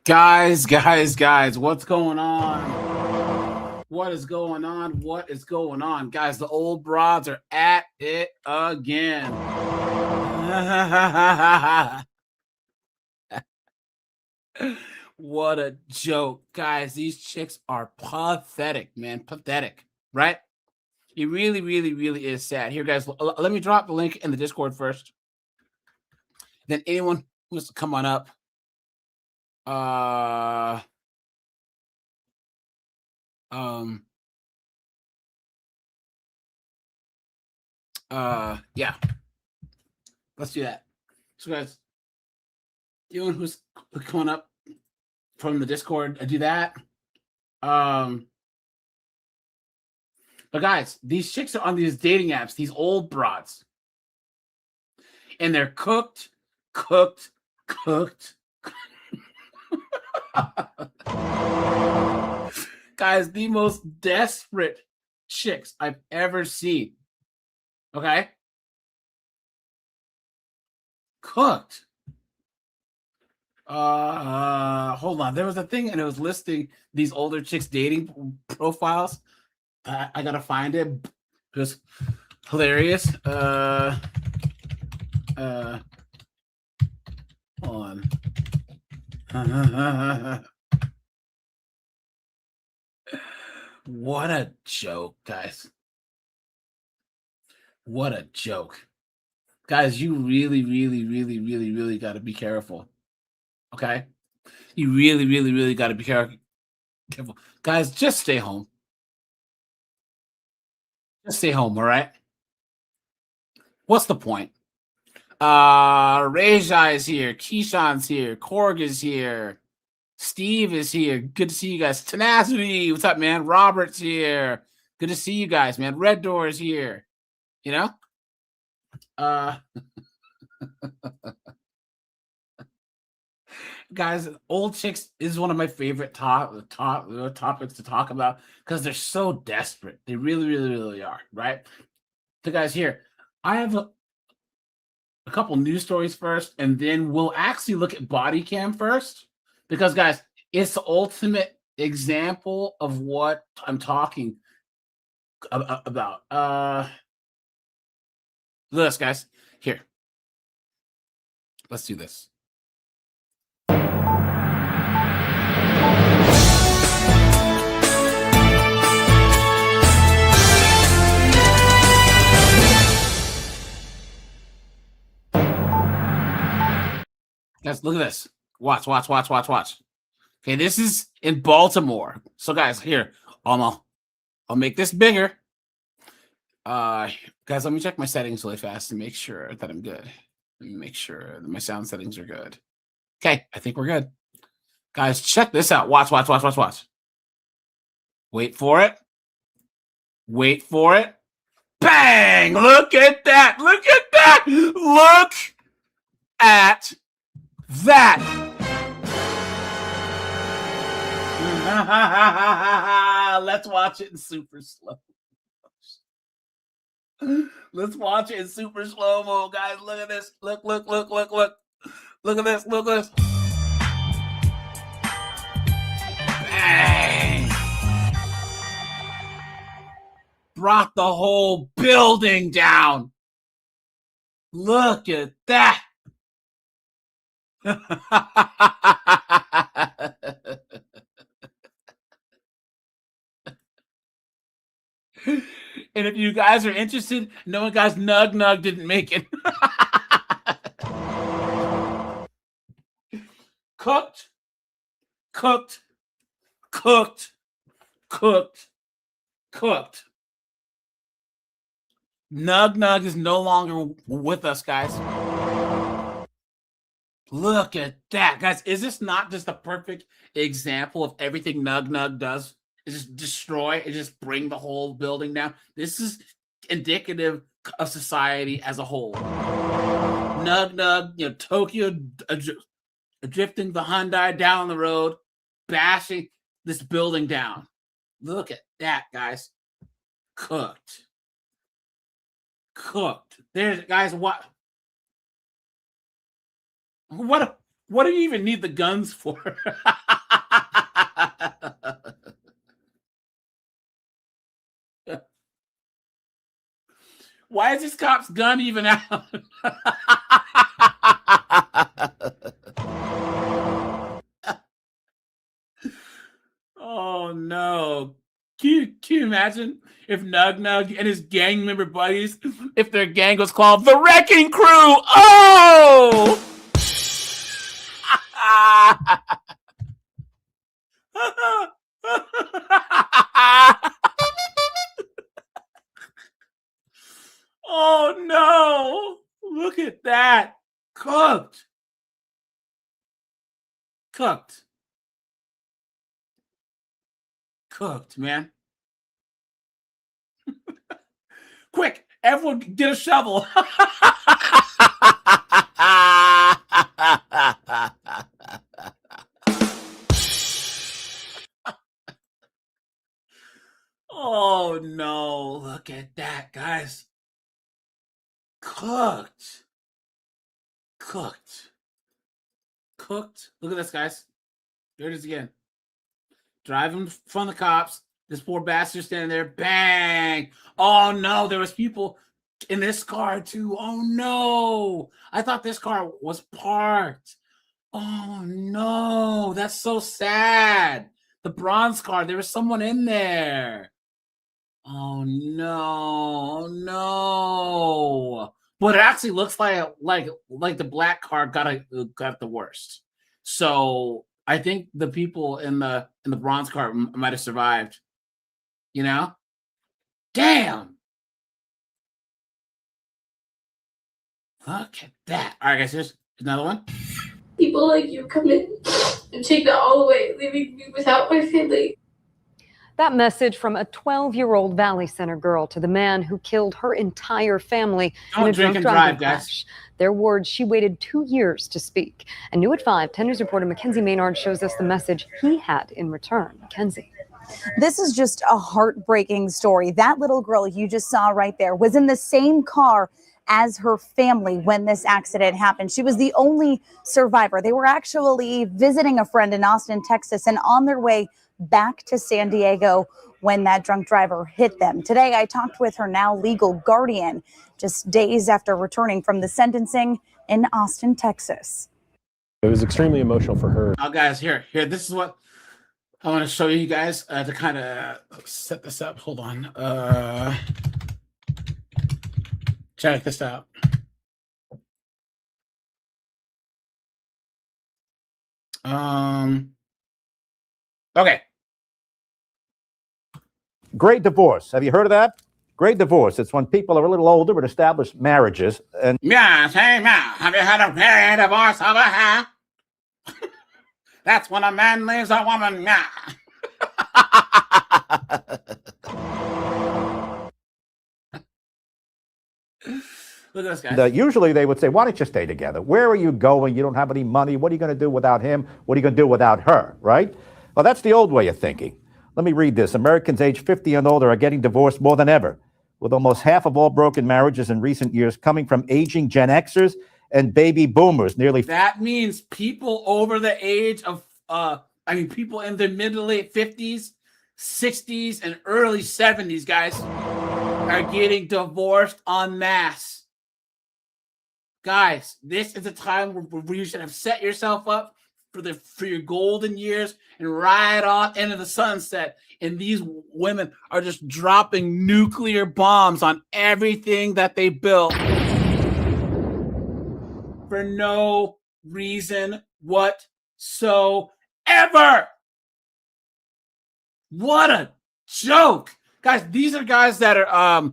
Guys, what's going on? What is going on? What is going on? Guys, the old broads are at it again. What a joke. Guys, these chicks are pathetic, man. Pathetic, right? It really, really, really is sad. Here, guys, let me drop the link in the Discord first. Then anyone who wants to come on up. Yeah. Let's do that. So, guys, anyone who's coming up from the Discord, I do that. But guys, these chicks are on these dating apps, these old broads, and they're cooked. Guys, the most desperate chicks I've ever seen. Okay? Cooked. Hold on. There was a thing, and it was listing these older chicks' dating profiles. I gotta find it. It was hilarious. Hold on. What a joke, guys. What a joke. Guys, you really, really, really, really, really got to be careful. Okay? You really, really, really got to be careful. Guys, just stay home. Just stay home, all right? What's the point? Rajai is here. Keyshawn's here. Korg is here. Steve is here. Good to see you guys. Tenacity, what's up, man? Robert's here. Good to see you guys, man. Red Door is here. You know? Guys, old chicks is one of my favorite topics to talk about because they're so desperate. They really, really, really are, right? So, guys, here, I have a couple news stories first, and then we'll actually look at body cam first because, guys, it's the ultimate example of what I'm talking about. Look at this, guys. Here, let's do this. Guys, look at this. Watch. Okay, this is in Baltimore. So, guys, here, I'll make this bigger. Guys, let me check my settings really fast to make sure that I'm good. Let me make sure that my sound settings are good. Okay, I think we're good. Guys, check this out. Watch. Wait for it. Bang! Look at that! Look at that! Let's watch it in super slow. Let's watch it in super slow-mo, guys. Look at this. Look. Look at this. Bang! Brought the whole building down. Look at that. And if you guys are interested, no one, guys, Nug didn't make it. Cooked. Nug is no longer with us, guys. Look at that, guys. Is this not just a perfect example of everything Nug does? It just destroy, it just bring the whole building down. This is indicative of society as a whole. Nug, Tokyo drifting the Hyundai down the road, bashing this building down. Look at that, guys. Cooked. There's, guys, what What do you even need the guns for? Why is this cop's gun even out? Oh no. Can you imagine if Nug Nug and his gang member buddies, if their gang was called the Wrecking Crew? Oh! Oh no! Look at that. Cooked. Cooked. Cooked, man. Quick, everyone get a shovel. Oh no, look at that, guys. Cooked. Cooked. Cooked. Look at this, guys. There it is again. Driving from the cops. This poor bastard standing there. Bang. Oh no, there was people in this car too. Oh no. I thought this car was parked. Oh no. That's so sad. The bronze car, there was someone in there. Oh no. Oh no. But it actually looks like the black car got the worst. So I think the people in the bronze car might have survived. You know? Damn. Look at that. All right, guys, here's another one. People like you come in and take that all away, leaving me without my family. That message from a 12-year-old Valley Center girl to the man who killed her entire family in a drunk driving crash. Their words, she waited 2 years to speak. And new at 5, 10 News reporter Mackenzie Maynard shows us the message he had in return. Mackenzie. This is just a heartbreaking story. That little girl you just saw right there was in the same car as her family when this accident happened. She was the only survivor. They were actually visiting a friend in Austin, Texas, and on their way back to San Diego when that drunk driver hit them. Today, I talked with her now legal guardian just days after returning from the sentencing in Austin, Texas. It was extremely emotional for her. Oh, guys, here, this is what I want to show you guys to kind of set this up. Hold on. Check this out. Okay. Great divorce. Have you heard of that? Great divorce. It's when people are a little older but established marriages. And Yes, hey, now, have you had a great divorce over here? That's when a man leaves a woman. Yeah. Look at this guy. usually they would say, why don't you stay together? Where are you going? You don't have any money. What are you going to do without him? What are you going to do without her? Right? Well, that's the old way of thinking. Let me read this. Americans age 50 and older are getting divorced more than ever, with almost half of all broken marriages in recent years coming from aging Gen Xers and baby boomers. That means people over the age of, people in their mid to late 50s, 60s, and early 70s, guys, are getting divorced en masse. Guys, this is a time where you should have set yourself up for your golden years and ride off into the sunset. And these women are just dropping nuclear bombs on everything that they built for no reason whatsoever. What a joke. Guys, these are guys that are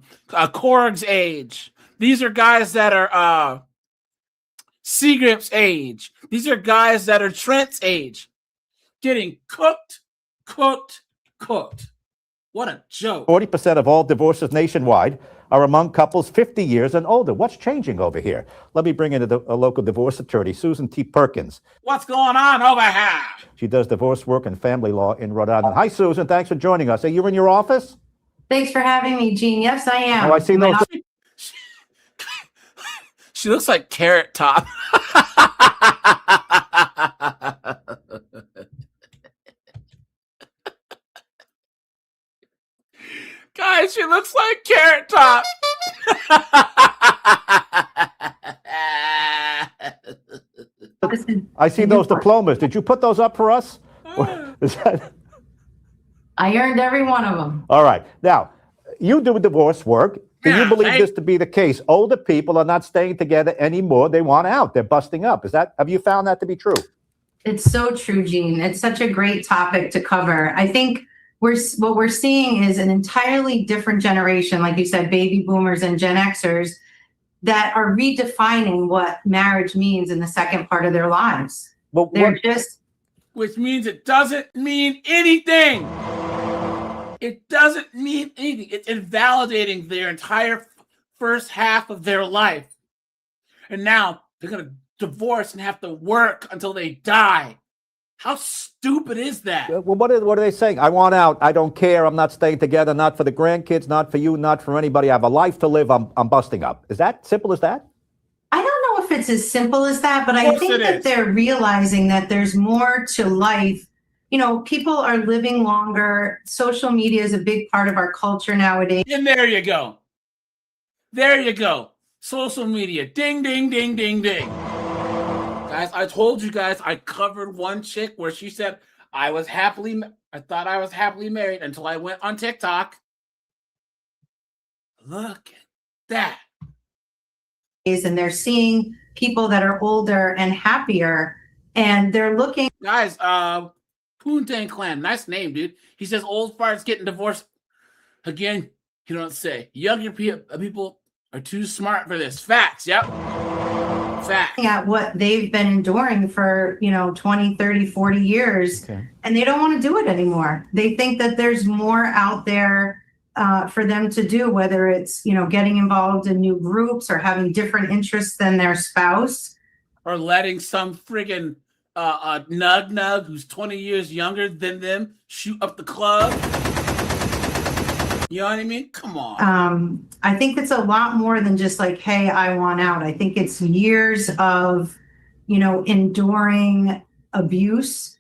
Korg's age. These are guys that are Seagrip's age. These are guys that are Trent's age. Getting cooked. What a joke. 40% of all divorces nationwide are among couples 50 years and older. What's changing over here? Let me bring in a local divorce attorney, Susan T. Perkins. What's going on over here? She does divorce work and family law in Rhode Island. Hi, Susan. Thanks for joining us. Are you in your office? Thanks for having me, Gene. Yes, I am. Oh, I see those. She looks like Carrot Top. Guys, she looks like Carrot Top. I see those diplomas. Did you put those up for us? Is that... I earned every one of them. All right. Now, you do divorce work. Do you believe this to be the case? Older people are not staying together anymore. They want out. They're busting up. Have you found that to be true? It's so true, Gene. It's such a great topic to cover. I think what we're seeing is an entirely different generation, like you said, baby boomers and Gen Xers, that are redefining what marriage means in the second part of their lives. Well, which means it doesn't mean anything. It doesn't mean anything. It's invalidating their entire first half of their life. And now they're going to divorce and have to work until they die. How stupid is that? Well, what are they saying? I want out. I don't care. I'm not staying together. Not for the grandkids, not for you, not for anybody. I have a life to live. I'm busting up. Is that simple as that? I don't know if it's as simple as that, but I think that they're realizing that there's more to life. You know, people are living longer. Social media is a big part of our culture nowadays. And there you go. There you go. Social media. Ding, ding, ding, ding, ding. Guys, I told you guys I covered one chick where she said I thought I was happily married until I went on TikTok. Look at that. And they're seeing people that are older and happier, and they're looking. Guys, Poontang Clan, nice name, dude. He says old farts getting divorced. Again, you don't say. Younger people are too smart for this. Facts, yep. Facts. At what they've been enduring for, 20, 30, 40 years, and they don't want to do it anymore. They think that there's more out there for them to do, whether it's, getting involved in new groups or having different interests than their spouse. Or letting some friggin' nug who's 20 years younger than them shoot up the club. You know what I mean? Come on. I think it's a lot more than just like, hey, I want out. I think it's years of, enduring abuse,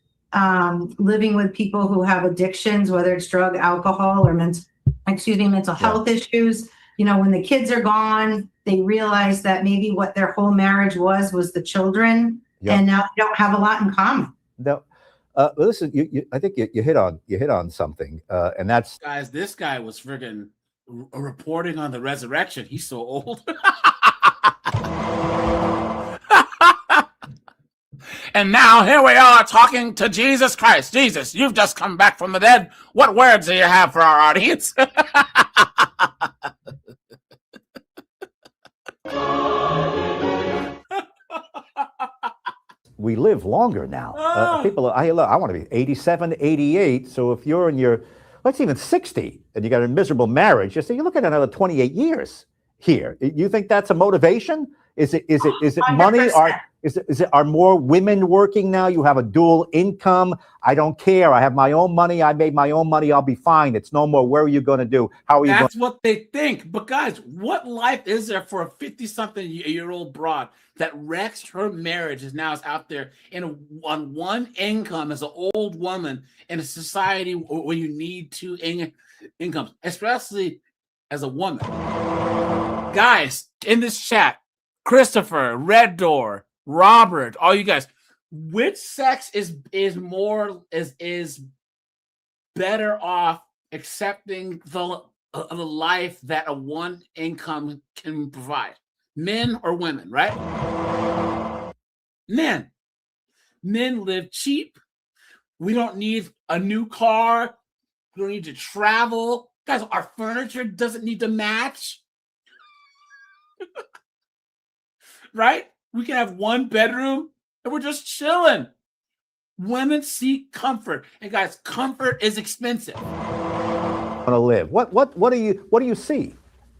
living with people who have addictions, whether it's drug, alcohol, or mental health issues. When the kids are gone, they realize that maybe what their whole marriage was the children, and now they don't have a lot in common. No. Listen, I think you hit on something, and that's, guys. This guy was friggin' reporting on the resurrection. He's so old. And now here we are talking to Jesus Christ. Jesus, you've just come back from the dead. What words do you have for our audience? we live longer now. People, I want to be 87, 88. So if you're in your, let's even 60, and you got a miserable marriage, you're looking at another 28 years here. You think that's a motivation? Is it money? Are more women working now? You have a dual income. I don't care. I have my own money. I made my own money. I'll be fine. It's no more. What are you going to do? How are you? That's what they think. But guys, what life is there for a 50-something-year-old broad that wrecks her marriage is now out there on one income as an old woman in a society where you need two incomes, especially as a woman? Guys, in this chat, Christopher, Red Door, Robert, all you guys, which sex is better off accepting the life that a one income can provide? Men or women, right? Men live cheap. We don't need a new car. We don't need to travel. Guys, our furniture doesn't need to match. Right? We can have one bedroom and we're just chilling. Women seek comfort. And guys, comfort is expensive. Want to live. What do you see?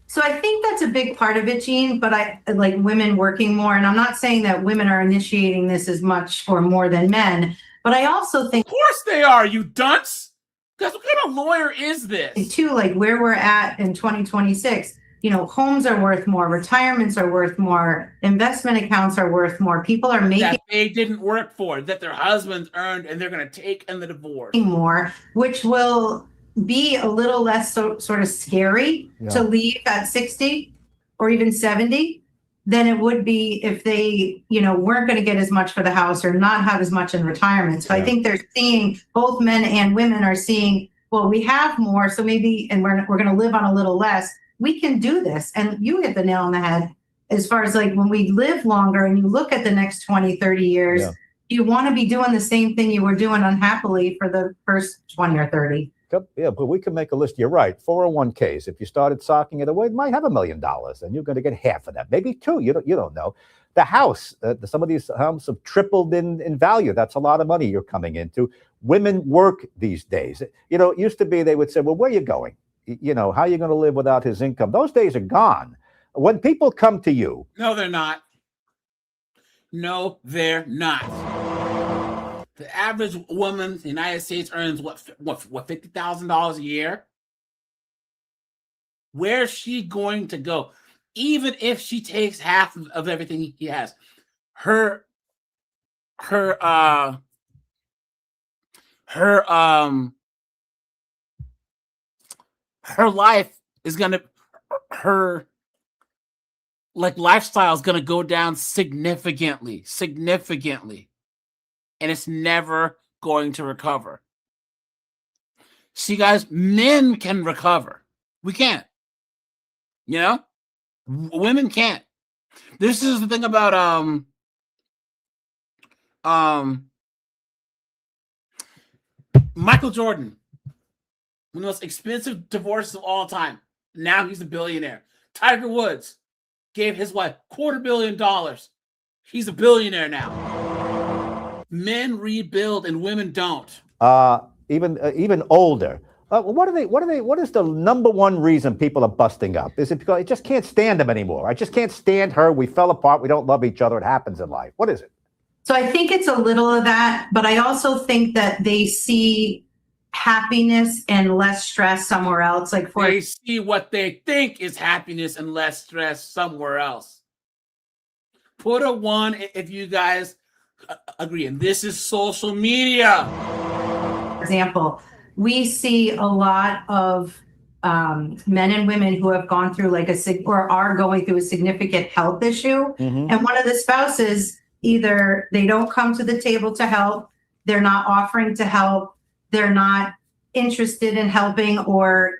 So I think that's a big part of it, Gene, but I like women working more. And I'm not saying that women are initiating this as much or more than men, but I also think. Of course they are, you dunce. Guys, what kind of lawyer is this? Too, like where we're at in 2026. homes are worth more, retirements are worth more, investment accounts are worth more. People are making that they didn't work for, that their husbands earned, and they're going to take in the divorce more, which will be a little less sort of scary to leave at 60 or even 70 than it would be if they, weren't going to get as much for the house or not have as much in retirement. So I think they're seeing, both men and women are seeing, well, we have more, so maybe, and we're going to live on a little less. We can do this. And you hit the nail on the head as far as like when we live longer and you look at the next 20, 30 years, you want to be doing the same thing you were doing unhappily for the first 20 or 30. Yeah, but we can make a list. You're right. 401ks. If you started socking it away, it might have $1 million, and you're going to get half of that, maybe two. You don't know. The house. Some of these homes have tripled in value. That's a lot of money you're coming into. Women work these days. It used to be they would say, "Well, where are you going? How are you going to live without his income?" Those days are gone. When people come to you, no, they're not. No, they're not. The average woman in the United States earns what $50,000 a year. Where's she going to go? Even if she takes half of everything he has, her life is gonna lifestyle is gonna go down significantly. And it's never going to recover. See, guys, men can recover. We can't. Women can't. This is the thing about Michael Jordan, one of the most expensive divorces of all time. Now he's a billionaire. Tiger Woods gave his wife $250 million. He's a billionaire now. Men rebuild and women don't. Even older. What is the number one reason people are busting up? Is it because I just can't stand them anymore? I just can't stand her. We fell apart. We don't love each other. It happens in life. What is it? So I think it's a little of that, but I also think that they see happiness and less stress somewhere else. They see what they think is happiness and less stress somewhere else. Put a 1 if you guys agree. And this is social media. For example, we see a lot of men and women who have gone through or are going through a significant health issue. Mm-hmm. And one of the spouses, either they don't come to the table to help, they're not offering to help, they're not interested in helping or,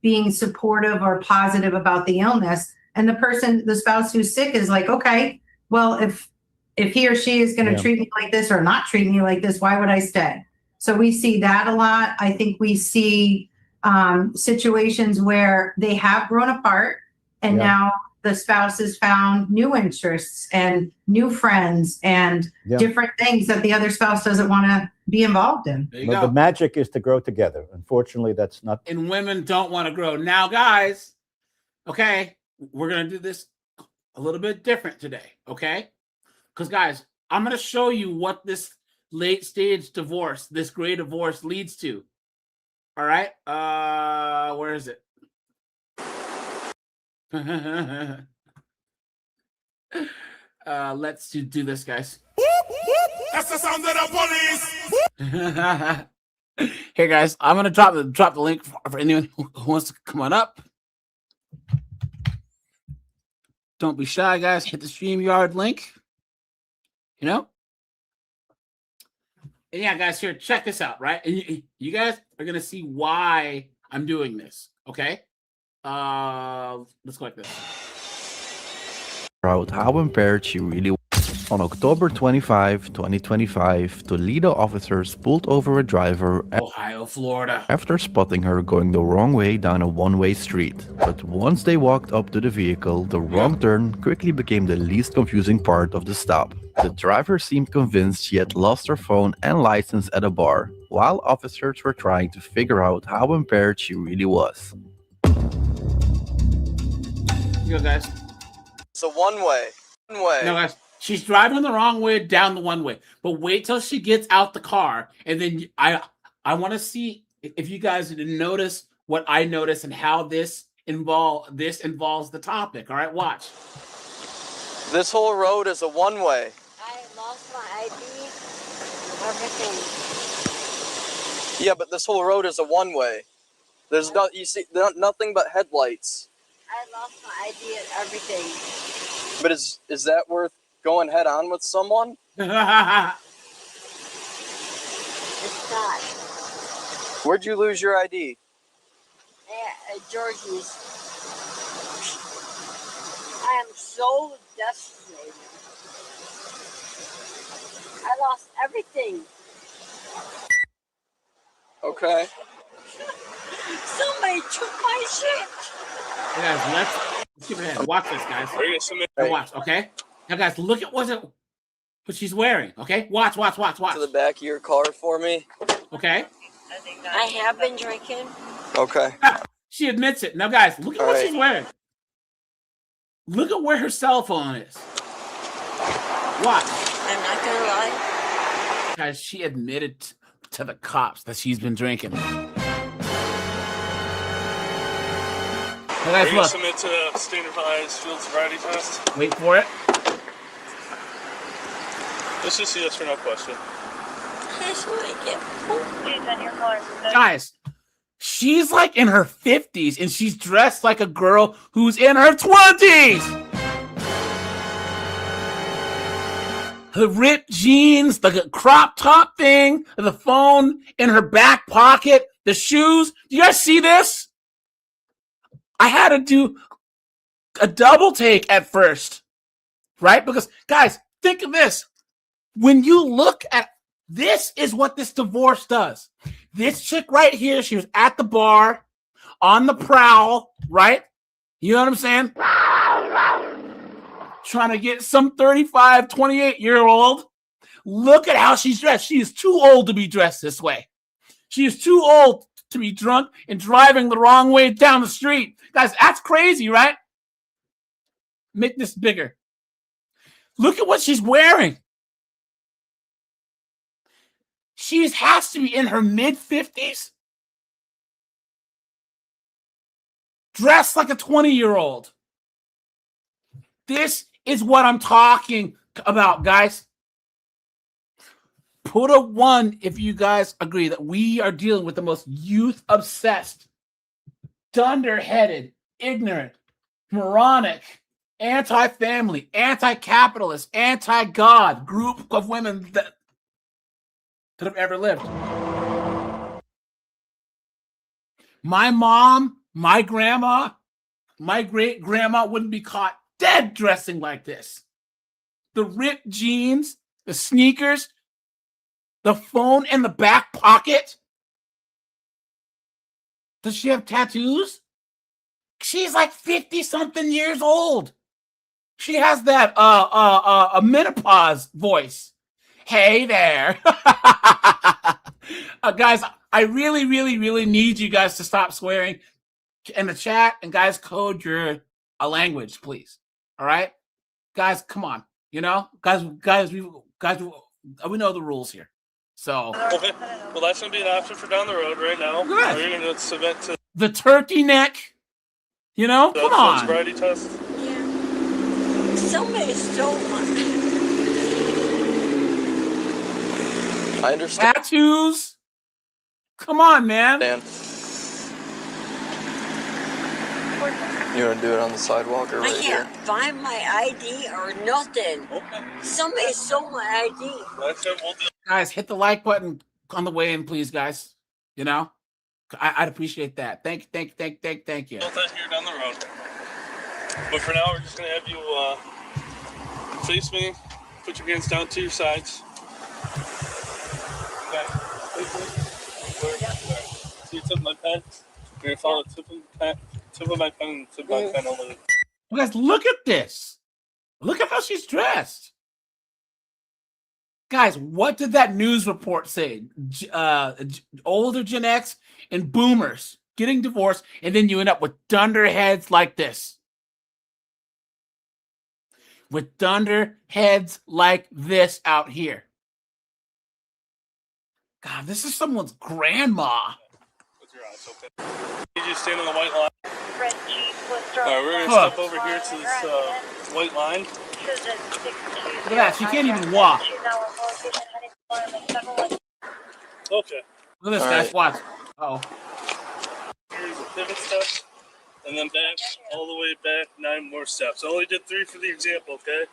being supportive or positive about the illness. And the spouse who's sick is like, okay, well, if he or she is going to treat me like this or not treat me like this, why would I stay? So we see that a lot. I think we see situations where they have grown apart and now the spouse has found new interests and new friends and different things that the other spouse doesn't want to be involved in. The magic is to grow together. Unfortunately, that's not. And women don't want to grow. Now, guys, okay, we're going to do this a little bit different today, okay? Because, guys, I'm going to show you what this late stage divorce, this gray divorce leads to. All right? Where is it? Let's do this, guys. That's the sound of the police. Here, guys, I'm going to drop the link for anyone who wants to come on up. Don't be shy, guys. Hit the StreamYard link. And yeah, guys, here, check this out, right? And you guys are going to see why I'm doing this, okay? Let's go like this. Out how impaired she really was. On October 25, 2025, Toledo officers pulled over a driver Ohio, Florida, after spotting her going the wrong way down a one-way street. But once they walked up to the vehicle, the wrong turn quickly became the least confusing part of the stop. The driver seemed convinced she had lost her phone and license at a bar, while officers were trying to figure out how impaired she really was. Yo, guys. So one way. No, guys. She's driving the wrong way down the one way. But wait till she gets out the car. And then I want to see if you guys notice what I noticed and how this involves the topic. All right, watch. This whole road is a one-way. I lost my ID, everything. Yeah, but this whole road is a one-way. There's nothing but headlights. I lost my ID and everything. But is that worth going head on with someone? It's not. Where'd you lose your ID? At Georgie's. I am so devastated. I lost everything. Okay. Somebody took my shit. Guys, let's skip ahead. Watch this, guys. Now watch, okay? Now, guys, look at what she's wearing, okay? Watch. To the back of your car for me. Okay? I have been drinking. Okay. She admits it. Now, guys, look at what she's wearing. Look at where her cell phone is. Watch. I'm not gonna lie. Guys, she admitted to the cops that she's been drinking. Now, guys, look. Submit to the standardized field sobriety test. Wait for it. This is a yes or no question. Guys, she's like in her 50s and she's dressed like a girl who's in her 20s. The ripped jeans, the crop top thing, the phone in her back pocket, the shoes. Do you guys see this? I had to do a double take at first, right? Because, guys, think of this. When you look at this is what this divorce does. This chick right here, she was at the bar, on the prowl, right? You know what I'm saying? Trying to get some 35, 28-year-old. Look at how she's dressed. She is too old to be dressed this way. She is too old to be drunk and driving the wrong way down the street. Guys, that's crazy, right? Make this bigger. Look at what she's wearing. She has to be in her mid-50s. Dressed like a 20-year-old. This is what I'm talking about, guys. Put a 1 if you guys agree that we are dealing with the most youth-obsessed, dunderheaded, ignorant, moronic, anti-family, anti-capitalist, anti-God group of women that have ever lived. My mom, my grandma, my great-grandma wouldn't be caught dead dressing like this. The ripped jeans, the sneakers, the phone in the back pocket. Does she have tattoos? She's like 50-something years old. She has that a menopause voice. Hey there. Guys, I really, really, really need you guys to stop swearing in the chat, and guys, code your language, please. All right? Guys, come on. You know? Guys, we know the rules here. So okay. Well, that's gonna be an option for down the road right now. Good. We're gonna submit to the turkey neck. You know? the Come on. sobriety test. Yeah. Somebody stole my. I understand. Tattoos. Come on, man. Dan. You want to do it on the sidewalk or right I here? can't find my ID or nothing. Okay. Somebody stole my ID. That's it. We'll do. Guys, hit the like button on the way in, please, guys. You know? I'd appreciate that. Thank you. Build that here down the road. But for now, we're just gonna have you face me, put your hands down to your sides. Okay. See the tip of my pen? You're gonna follow the tip of my pen and the tip of my pen only. Well, guys, look at this. Look at how she's dressed. Guys, what did that news report say? Older Gen X and boomers getting divorced, and then you end up with dunderheads like this. With dunderheads like this out here. God, this is someone's grandma. With your eyes open. You just stand on the white line. Alright, we're gonna step over here to this white line. Look at that. She can't even walk. Okay. Look at this, guys. Watch. Uh-oh. Here's a pivot step, and then back, all the way back, 9 more steps. I only did 3 for the example, okay?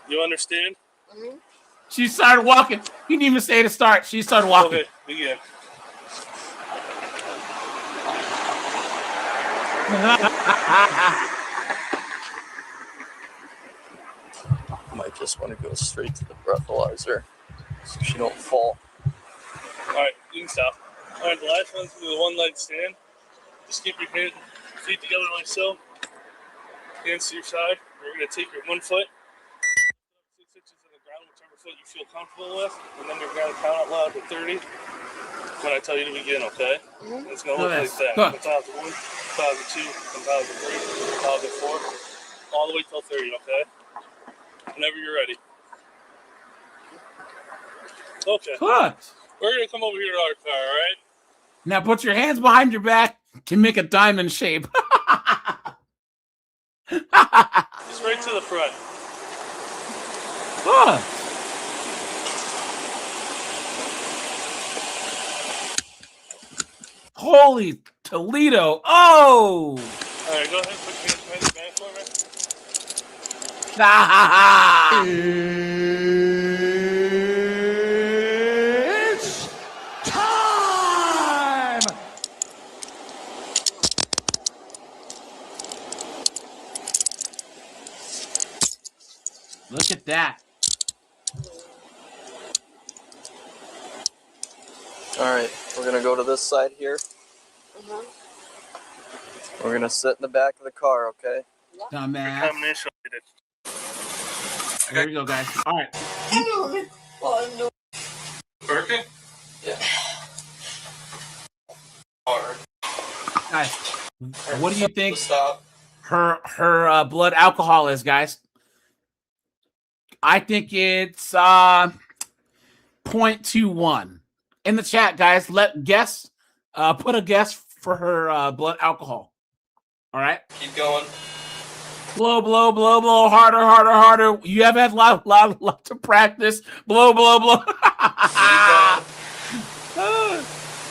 You understand? Mm-hmm. She started walking. He didn't even say to start. She started walking. Okay, begin. Might just want to go straight to the breathalyzer so she don't fall. Alright, you can stop. Alright, the last one's gonna be the one-leg stand. Just keep your feet together like so. Hands to your side. We're gonna take your one foot, 6 inches in the ground, whichever foot you feel comfortable with, and then you're gonna count out loud to 30 when I tell you to begin, okay? Mm-hmm. It's gonna look like that. 1,001, 1,002, 1,003, 1,004, all the way till 30, okay? Whenever you're ready. Okay. Good. We're gonna come over here to our car, all right? Now put your hands behind your back to make a diamond shape. Just right to the front. Good. Holy Toledo. Oh! All right, go ahead and put your hands behind the back for me. It's time! Look at that. All right, we're gonna go to this side here. We're gonna sit in the back of the car, okay? Dumbass. Combination. There we go, guys. All right. Working? Yeah. Guys, what do you think Stop. her blood alcohol is, guys? I think it's 0.21. In the chat, guys, put a guess for her blood alcohol. All right. Keep going. Blow, blow, blow, blow, harder, harder, harder. You have had a lot to practice. Blow, blow, blow.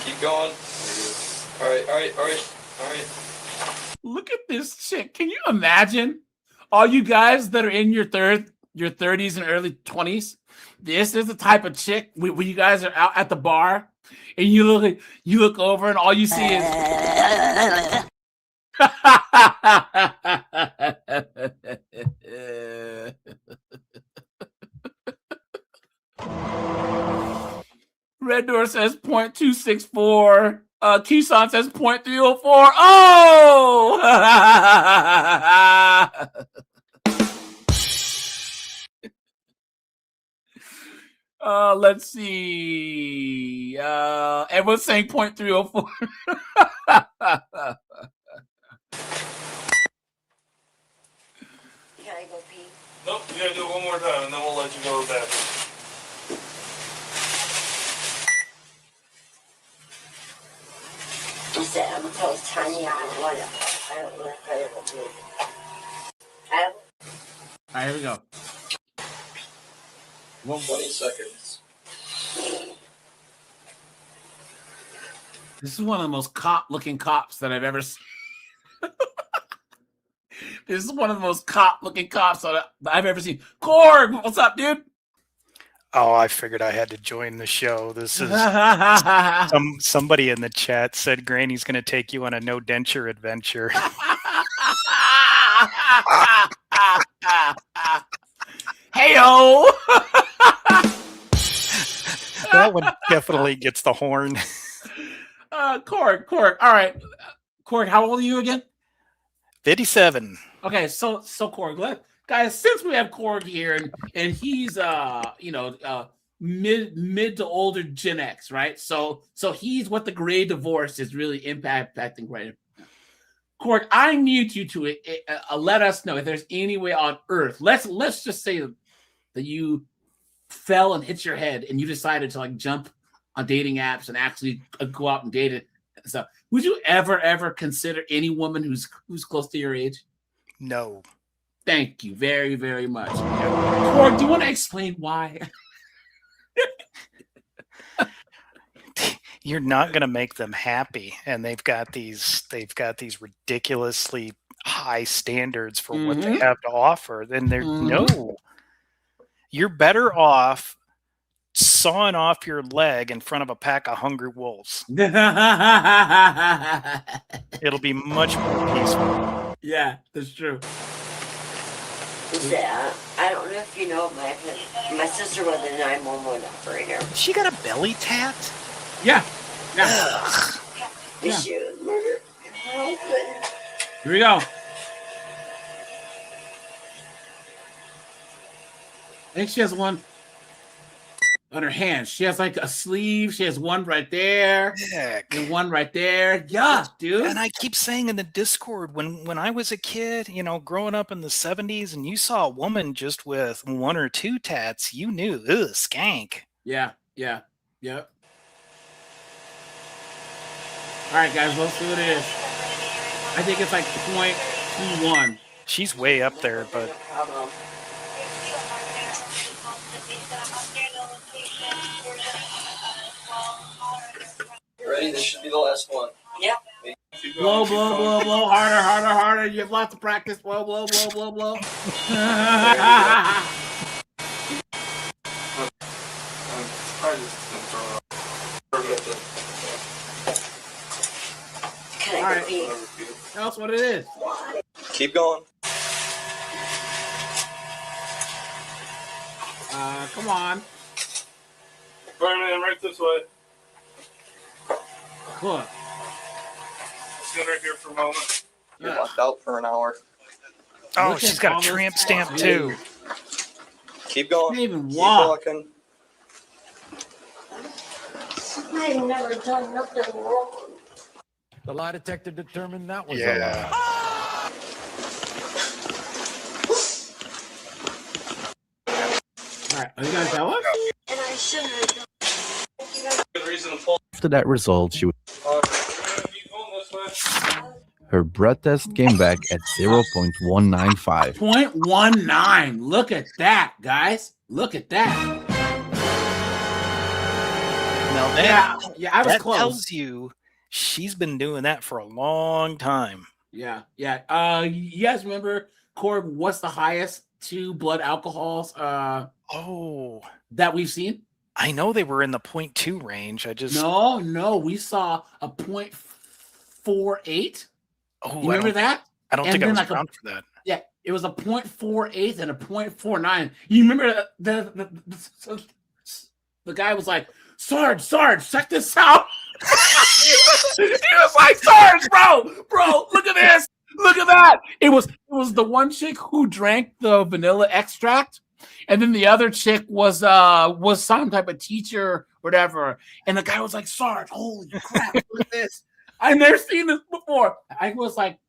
Keep going. All right. Look at this chick. Can you imagine? All you guys that are in your 30s and early 20s, this is the type of chick when you guys are out at the bar and you look over and all you see is Red Door says 0.264. Keyshawn says 0.304. Oh! Let's see. Everyone's saying 0.304. Can I go pee? Nope, you gotta do it one more time and then we'll let you go to the bathroom. I said I'm gonna close tiny on one. I don't want to play with you. All right, here we go. 20 seconds. This is one of the most cop-looking cops that I've ever seen. This is one of the most cop-looking cops that I've ever seen. Korg, what's up, dude? Oh, I figured I had to join the show. This is somebody in the chat said Granny's going to take you on a no denture adventure. Hey-o! That one definitely gets the horn. Korg. All right. Korg, how old are you again? 57. Okay, so Korg, guys, since we have Korg here and he's mid to older Gen X, right? So he's what the gray divorce is really impacting right now. Korg, I need you to let us know if there's any way on earth. Let's just say that you fell and hit your head and you decided to jump on dating apps and actually go out and date it. So, would you ever consider any woman who's close to your age? No. Thank you very, very much. Or do you want to explain why? You're not going to make them happy, and they've got these ridiculously high standards for what they have to offer. Then they're no. You're better off sawing off your leg in front of a pack of hungry wolves. It'll be much more peaceful. Yeah, that's true. I don't know if you know, my sister was a 911 operator. She got a belly tat? Yeah. Ugh. Yeah. She was murdered. Here we go. I think she has one on her hand. She has like a sleeve. She has one right there. Heck. And one right there. Yeah, dude. And I keep saying in the Discord, when I was a kid, growing up in the 70s, and you saw a woman just with one or two tats, you knew, ugh, skank. Yeah. All right, guys, let's see what it is. I think it's like 0.21. She's way up there, but... Ready? This should be the last one. Yep. Blow, harder. You have lots of practice. Blow. Can All I right. repeat? Tell us what it is. Keep going. Come on. Fireman, right this way. Cool. Stand right here for a moment. You're locked out for an hour. Oh, Look she's at got all a those tramp tats, stamp dude. too. Keep going. Can't even Keep walk. walking. I've never done nothing wrong. The lie detector determined that was a Yeah. lie. All right, are you guys tell us? And I shouldn't have done. Good reason to pull. After that result, she Keep going this way. her breath test came back at 0.195. 0.19. Look at that, guys. Look at that. Now that, I was that close. tells you she's been doing that for a long time. Yeah. You guys remember, Corb, what's the highest two blood alcohols that we've seen? I know they were in the 0.2 range. No, we saw a 0.48. Oh, you remember that? I don't think I was around for that. Yeah, it was a 0.48 and a 0.49. You remember the guy was like, Sarge, check this out. he was like, Sarge, bro, look at this. Look at that. It was the one chick who drank the vanilla extract, and then the other chick was some type of teacher or whatever. And the guy was like, Sarge, holy crap, look at this. I've never seen this before. I was like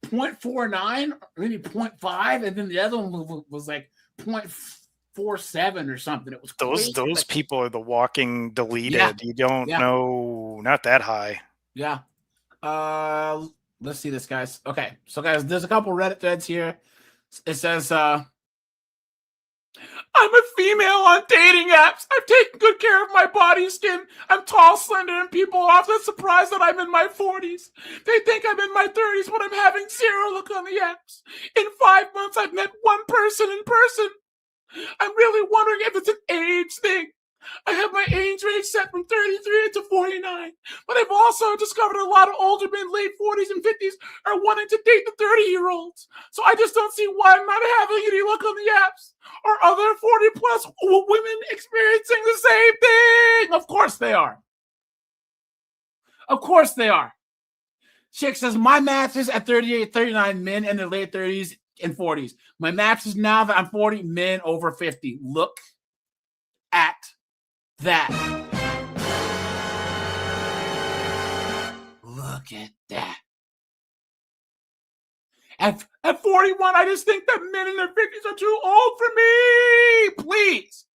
0.49, maybe 0.5, and then the other one was like 0.47 or something. It was those people are the walking deleted. Yeah. You don't know, not that high. Yeah. Let's see this, guys. Okay, so guys, there's a couple Reddit threads here. It says, I'm a female on dating apps. I've taken good care of my body and skin. I'm tall, slender, and people are often surprised that I'm in my 40s. They think I'm in my 30s, but I'm having zero look on the apps. In 5 months, I've met one person in person. I'm really wondering if it's an age thing. I have my age range set from 33 to 49, but I've also discovered a lot of older men, late 40s and 50s, are wanting to date the 30-year-olds. So I just don't see why I'm not having any luck on the apps. Are other 40-plus women experiencing the same thing? Of course they are. Of course they are. Chick says, my match is at 38, 39 men in their late 30s and 40s. My match is now that I'm 40, men over 50. Look at that. Look at that. At 41, I just think that men in their 50s are too old for me. Please.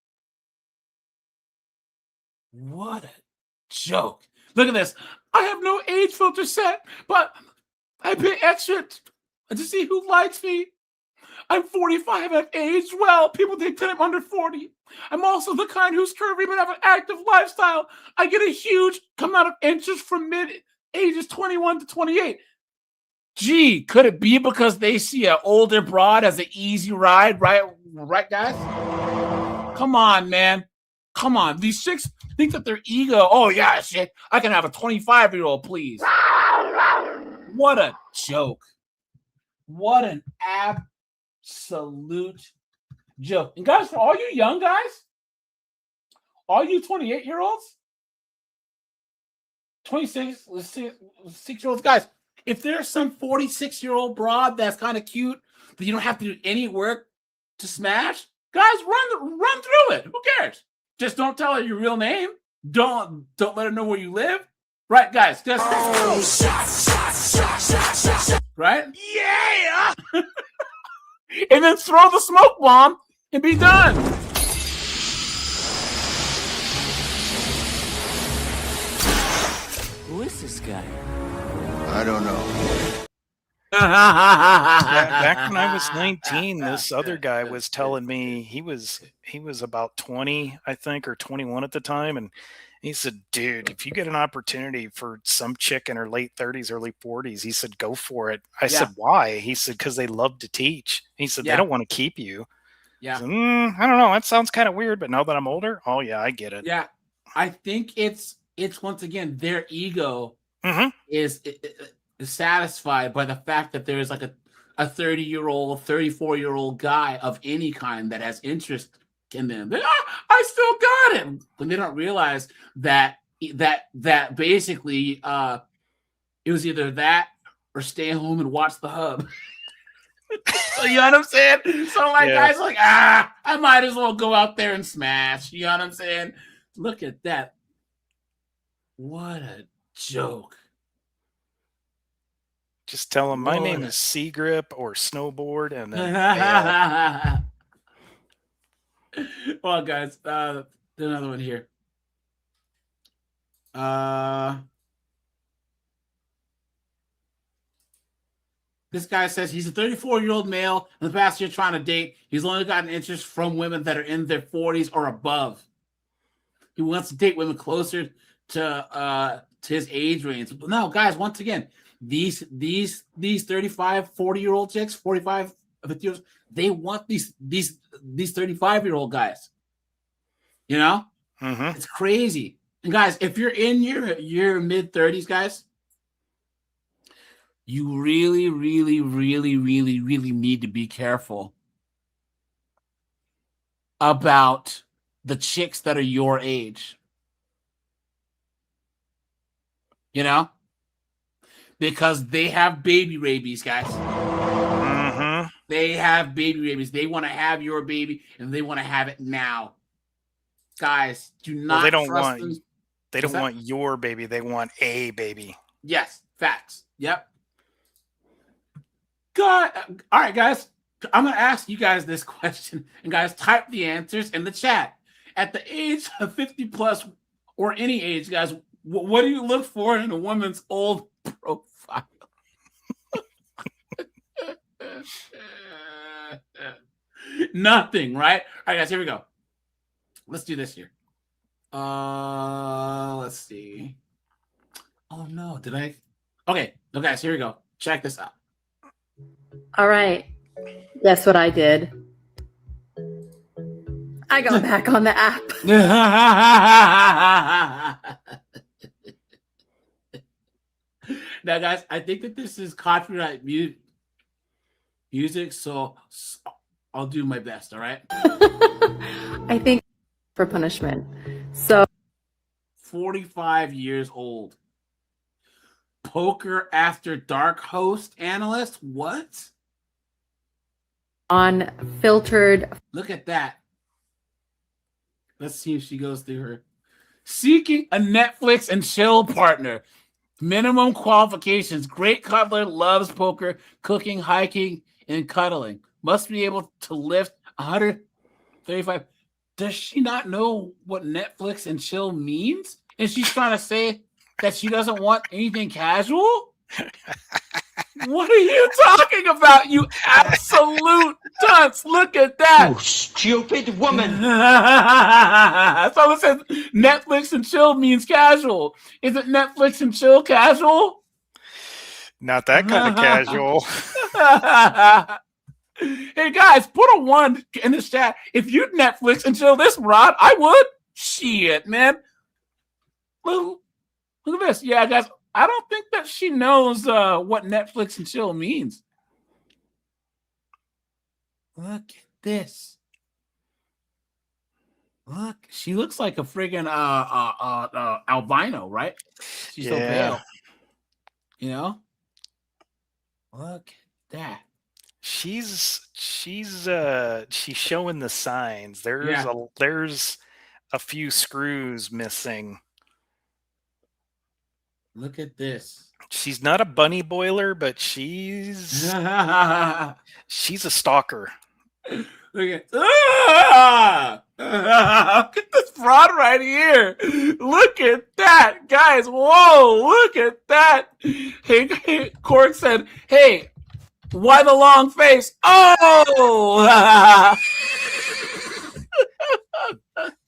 What a joke. Look at this. I have no age filter set, but I pay extra to see who likes me. I'm 45. I've aged well. People think that I'm under 40. I'm also the kind who's curvy but have an active lifestyle. I get a huge amount of interest from mid ages 21 to 28. Gee, could it be because they see an older broad as an easy ride, right? Right, guys? Come on, man. Come on. These chicks think that their ego, oh, yeah, shit, I can have a 25-year-old, please. What a joke. What an absolute joke. And guys, for all you young guys, all you 28-year-olds, 26-year-olds, guys, if there's some 46-year-old broad that's kind of cute that you don't have to do any work to smash, guys, run through it. Who cares? Just don't tell her your real name. Don't let her know where you live. Right, guys? Just right? Yeah. And then throw the smoke bomb and be done. Who is this guy? I don't know. Back when I was 19, this other guy was telling me he was about 20, I think, or 21 at the time, and he said, "Dude, if you get an opportunity for some chick in her late 30s, early 40s," he said, "go for it." I said, "Why?" He said, "Because they love to teach." He said, "They don't want to keep you." Yeah. I said, I don't know. That sounds kind of weird, but now that I'm older, oh yeah, I get it. Yeah, I think it's once again their ego is satisfied by the fact that there is like a 30-year-old, 34-year-old guy of any kind that has interest in them. I still got him. When they don't realize that basically it was either that or stay home and watch the hub. So you know what I'm saying? So like guys like, I might as well go out there and smash. You know what I'm saying? Look at that. What a joke. Just tell them my name is Sea Grip or Snowboard, and then well, guys, there's another one here. This guy says he's a 34-year-old male. In the past year trying to date, he's only gotten interest from women that are in their 40s or above. He wants to date women closer to his age range. But no, guys, once again, these 35, 40-year-old chicks, 45, 50 years, they want these 35-year-old guys. You know? It's crazy. And guys, if you're in your mid-30s, guys, you really, really, really, really, really need to be careful about the chicks that are your age. You know? Because they have baby rabies, guys. They have baby rabies. They want to have your baby, and they want to have it now. Guys, do not they don't trust want them. they don't want your baby. They want a baby. Yes, facts. Yep. God, all right, guys. I'm gonna ask you guys this question, and guys, type the answers in the chat. At the age of 50 plus, or any age, guys, what do you look for in a woman's old profile? Nothing, right? All right, guys, here we go. Let's do this here. Let's see. Oh no, did I? Okay, no, guys, here we go. Check this out. All right. Guess what I did? I got back on the app. Now, guys, I think that this is copyright music, so I'll do my best, all right? I think for punishment. So 45 years old. Poker After Dark host analyst? What? Unfiltered. Look at that. Let's see if she goes through her. Seeking a Netflix and chill partner. Minimum qualifications. Great cuddler, loves poker, cooking, hiking, and cuddling. Must be able to lift 135. Does she not know what Netflix and chill means? And she's trying to say that she doesn't want anything casual? What are you talking about, you absolute dunce? Look at that. You stupid woman. Someone says Netflix and chill means casual. Isn't Netflix and chill casual? Not that kind of casual. Hey guys, put a 1 in the chat. If you'd Netflix and chill this, Rod, I would. Shit, man. Look at this. Yeah, guys, I don't think that she knows what Netflix and chill means. Look at this. Look, she looks like a friggin' albino, right? She's so pale. You know? Look at that. She's showing the signs. There's a few screws missing. Look at this. She's not a bunny boiler, but she's a stalker. Look at look at this fraud right here. Look at that, guys. Whoa, look at that. Hey, Cork said, hey, why the long face? Oh,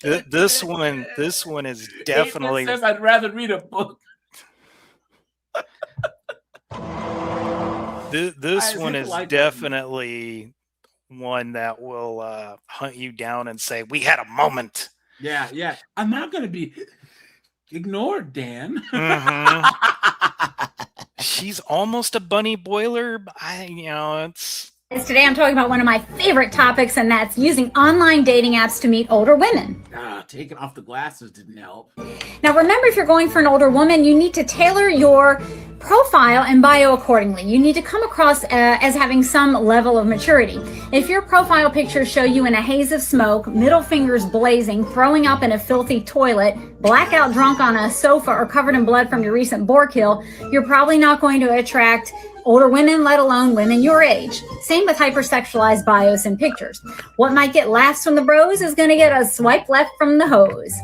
this one is definitely. Says I'd rather read a book. This one is definitely one that will hunt you down and say, "We had a moment." Yeah. I'm not going to be ignored, Dan. Mm-hmm. She's almost a bunny boiler. But it's. Today I'm talking about one of my favorite topics, and that's using online dating apps to meet older women. Taking off the glasses didn't help. Now remember, if you're going for an older woman, you need to tailor your profile and bio accordingly. You need to come across as having some level of maturity. If your profile pictures show you in a haze of smoke, middle fingers blazing, throwing up in a filthy toilet, blackout drunk on a sofa, or covered in blood from your recent boar kill, you're probably not going to attract older women, let alone women your age. Same with hypersexualized bios and pictures. What might get laughs from the bros is going to get a swipe left from the hose.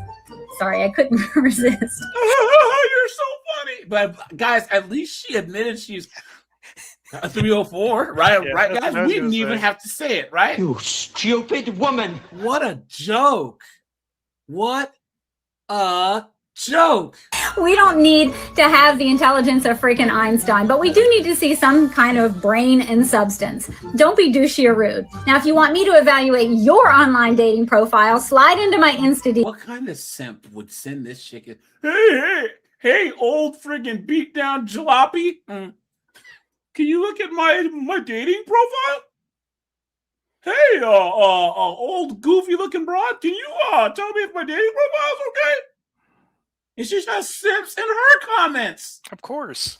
Sorry, I couldn't resist. You're so funny. But guys, at least she admitted she's a 304, right? Yeah, right, guys? We didn't even have to say it, right? You stupid woman. What a joke. What a joke. We don't need to have the intelligence of freaking Einstein, but we do need to see some kind of brain and substance. Don't be douchey or rude. Now, if you want me to evaluate your online dating profile, slide into my Insta. What kind of simp would send this chicken? Hey, old friggin' beat down jalopy. Can you look at my dating profile? Hey, old goofy looking broad. Can you tell me if my dating profile is okay? And she's got simps in her comments. Of course.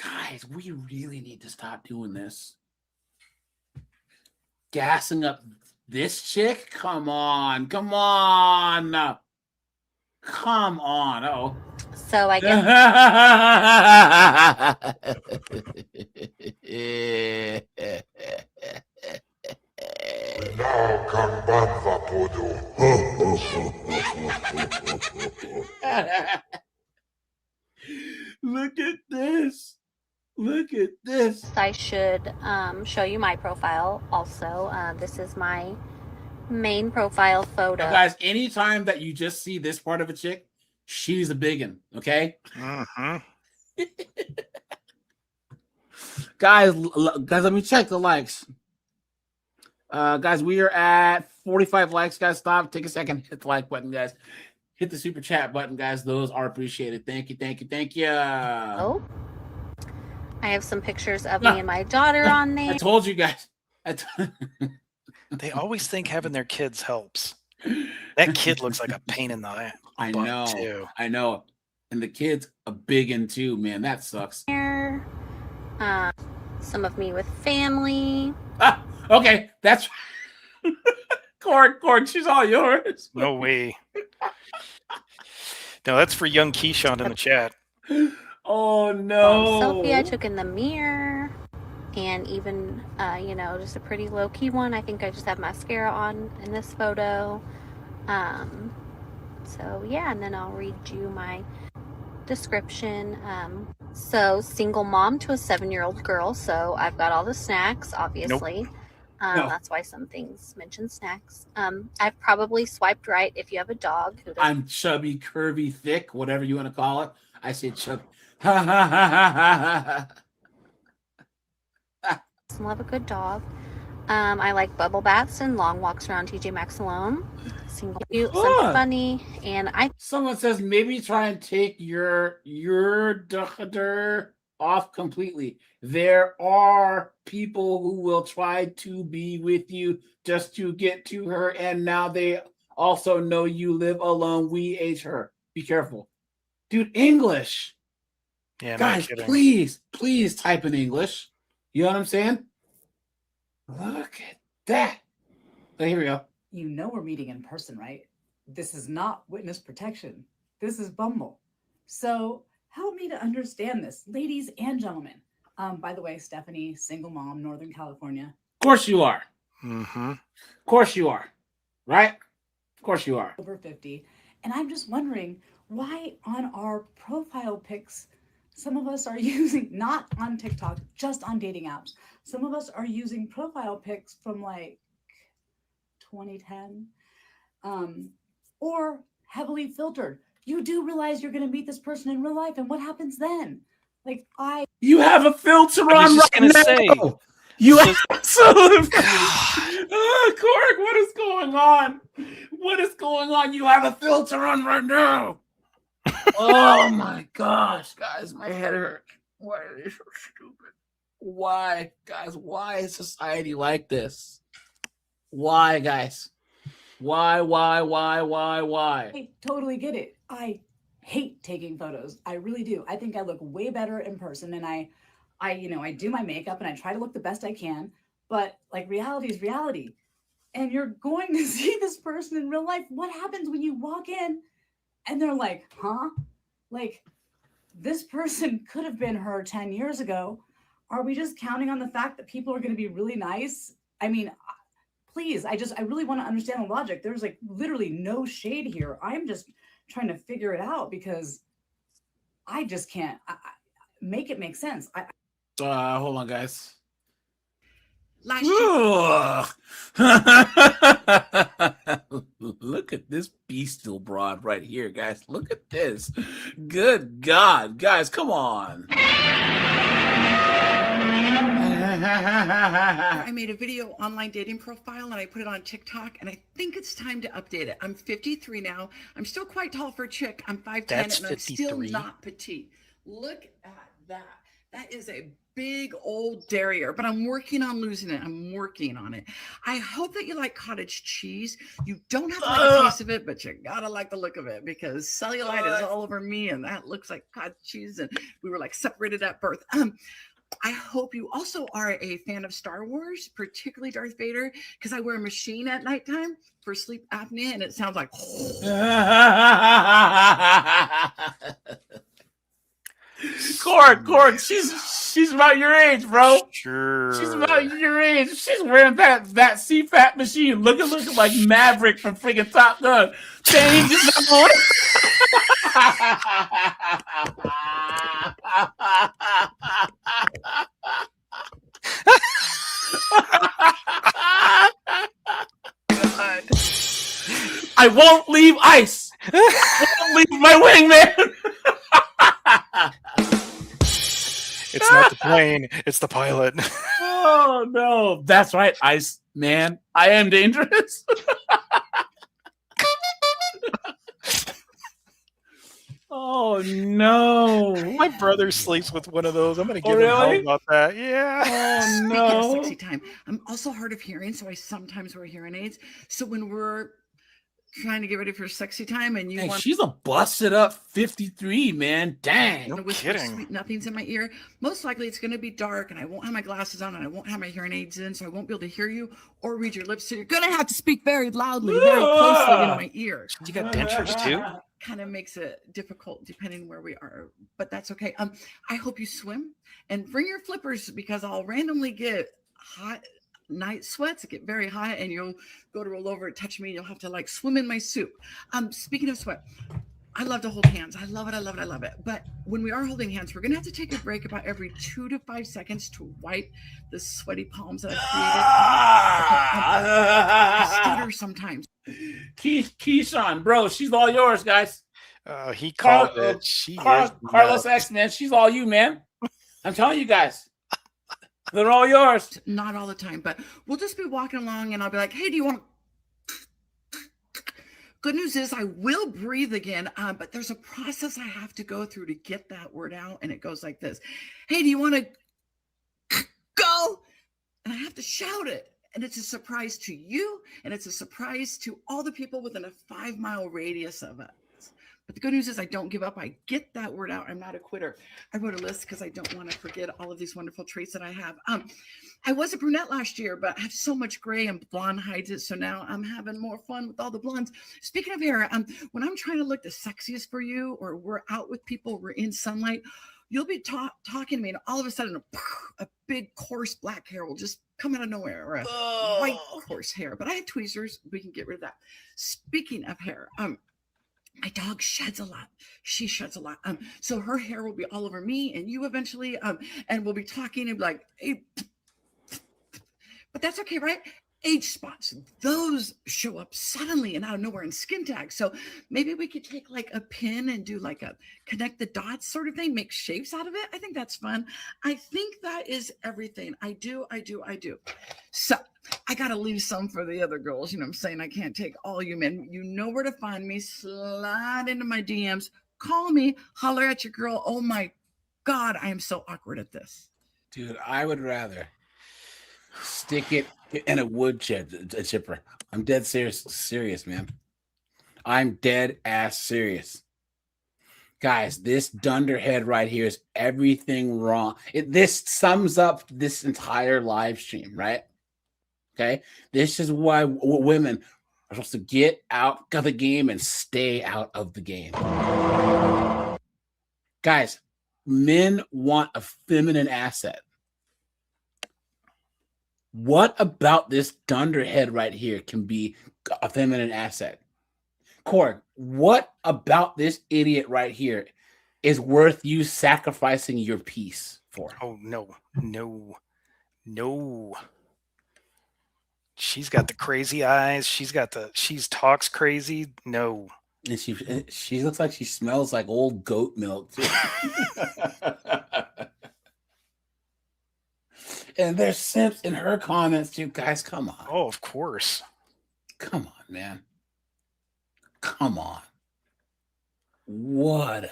Guys, we really need to stop doing this. Gassing up this chick? Come on. Oh. So I guess. Look at this. I should show you my profile also. This is my main profile photo. Now, guys, anytime that you just see this part of a chick, she's a biggin, okay? Mm-hmm. Guys, let me check the likes. Guys, we are at 45 likes. Guys, stop. Take a second. Hit the like button, guys. Hit the super chat button, guys. Those are appreciated. Thank you. Oh, I have some pictures of me and my daughter on there. I told you guys. They always think having their kids helps. That kid looks like a pain in the butt. I know. And the kid's a big one too, man. That sucks. Some of me with family. Okay, that's Corn, she's all yours. No way. No, that's for young Keyshawn in the chat. Oh no. Selfie I took in the mirror. And even just a pretty low-key one. I think I just have mascara on in this photo. So yeah, and then I'll read you my description. So single mom to a 7-year-old girl. So I've got all the snacks, obviously. No. That's why some things mention snacks. I've probably swiped right if you have a dog. Who doesn't? I'm chubby, curvy, thick, whatever you want to call it. I say chubby. Ha ha ha ha ha. Love a good dog. I like bubble baths and long walks around TJ Maxx alone. Single cute, something funny, and Someone says maybe try and take your doctor off completely. There are people who will try to be with you just to get to her, and now they also know you live alone. We ate her. Be careful, dude. English, Yeah, guys, no kidding. please type in English. You know what I'm saying? Look at that. Oh, here we go. You know we're meeting in person, right? This is not witness protection. This is Bumble. So help me to understand this, ladies and gentlemen. By the way, Stephanie, single mom, Northern California. Of course you are. Mm-hmm. Of course you are. Right? Of course you are. Over 50. And I'm just wondering why on our profile pics, some of us are using, not on TikTok, just on dating apps. Some of us are using profile pics from like 2010 or heavily filtered. You do realize you're going to meet this person in real life, and what happens then? Like you have a filter on right now. You absolutely. Cork, what is going on? What is going on? You have a filter on right now. Oh my gosh, guys, my head hurts. Why are they so stupid? Why, guys? Why is society like this? Why, guys? Why? I totally get it. I hate taking photos. I really do. I think I look way better in person, and I do my makeup and I try to look the best I can, but like reality is reality. And you're going to see this person in real life. What happens when you walk in and they're like, huh? Like, this person could have been her 10 years ago. Are we just counting on the fact that people are going to be really nice? I mean, please, I really want to understand the logic. There's like literally no shade here. I'm just trying to figure it out because I just can't make it make sense. Hold on, guys. Look at this bestial broad right here, guys. Look at this. Good God, guys, come on. I made a video online dating profile and I put it on TikTok, and I think it's time to update it. I'm 53 now. I'm still quite tall for a chick. I'm 5'10", and I'm still not petite. Look at that. That is a big old derriere, but I'm working on losing it. I'm working on it. I hope that you like cottage cheese. You don't have to like a taste of it, but you gotta like the look of it because cellulite is all over me, and that looks like cottage cheese, and we were like separated at birth. I hope you also are a fan of Star Wars, particularly Darth Vader, because I wear a machine at nighttime for sleep apnea, and it sounds like. Cork, she's about your age, bro. Sure. She's about your age. She's wearing that CPAP machine, looking like Maverick from freaking Top Gun. Changes on. I won't leave ice. I won't leave my wingman. It's not the plane, it's the pilot. Oh no, that's right, Ice Man. I am dangerous. Oh no. My brother sleeps with one of those. I'm gonna give him really? hell about that. Yeah. Oh Speaking no. of sexy time, I'm also hard of hearing, so I sometimes wear hearing aids. So when we're trying to get ready for sexy time and you Hey, want she's a busted up 53, man. Dang. to whisper sweet nothings in my ear, most likely it's going to be dark and I won't have my glasses on and I won't have my hearing aids in, so I won't be able to hear you or read your lips. So you're going to have to speak very loudly, very closely in my ear. You got dentures too? Kind of makes it difficult depending where we are, but that's okay. I hope you swim and bring your flippers because I'll randomly get hot night sweats, get very hot, and you'll go to roll over and touch me and you'll have to like swim in my soup. Speaking of sweat, I love to hold hands. I love it. I love it. I love it. But when we are holding hands, we're going to have to take a break about every 2 to 5 seconds to wipe the sweaty palms that I've created. I stutter sometimes. Keyshawn, bro, she's all yours, guys. He called it. Carlos X, man, she's all you, man. I'm telling you guys. They're all yours. Not all the time, but we'll just be walking along and I'll be like, hey, do you want to... Good news is I will breathe again, but there's a process I have to go through to get that word out. And it goes like this. Hey, do you want to go? And I have to shout it. And it's a surprise to you. And it's a surprise to all the people within a 5-mile radius of it. But the good news is I don't give up. I get that word out. I'm not a quitter. I wrote a list because I don't want to forget all of these wonderful traits that I have. I was a brunette last year, but I have so much gray and blonde hides it. So now I'm having more fun with all the blondes. Speaking of hair, when I'm trying to look the sexiest for you, or we're out with people, we're in sunlight, you'll be talking to me, and all of a sudden a big coarse black hair will just come out of nowhere, or a white coarse hair. But I have tweezers. We can get rid of that. Speaking of hair, my dog sheds a lot. She sheds a lot. So her hair will be all over me and you eventually, and we'll be talking and be like, hey, but that's okay, right? Age spots, those show up suddenly and out of nowhere in skin tags. So maybe we could take like a pin and do like a connect the dots sort of thing, make shapes out of it. I think that's fun. I think that is everything. I do. So I got to leave some for the other girls. You know what I'm saying? I can't take all you men. You know where to find me. Slide into my DMs. Call me. Holler at your girl. Oh my God, I am so awkward at this. Dude, I would rather stick it in a wood chipper. I'm dead serious, man. I'm dead ass serious. Guys, this dunderhead right here is everything wrong. This sums up this entire live stream, right? Okay, this is why women are supposed to get out of the game and stay out of the game. Guys, men want a feminine asset. What about this dunderhead right here can be a feminine asset? Cord, what about this idiot right here is worth you sacrificing your peace for? Oh, no. She's got the crazy eyes. She talks crazy. No. And she looks like she smells like old goat milk too. And there's simps in her comments too. Guys, come on. Oh, of course. Come on, man. Come on. What a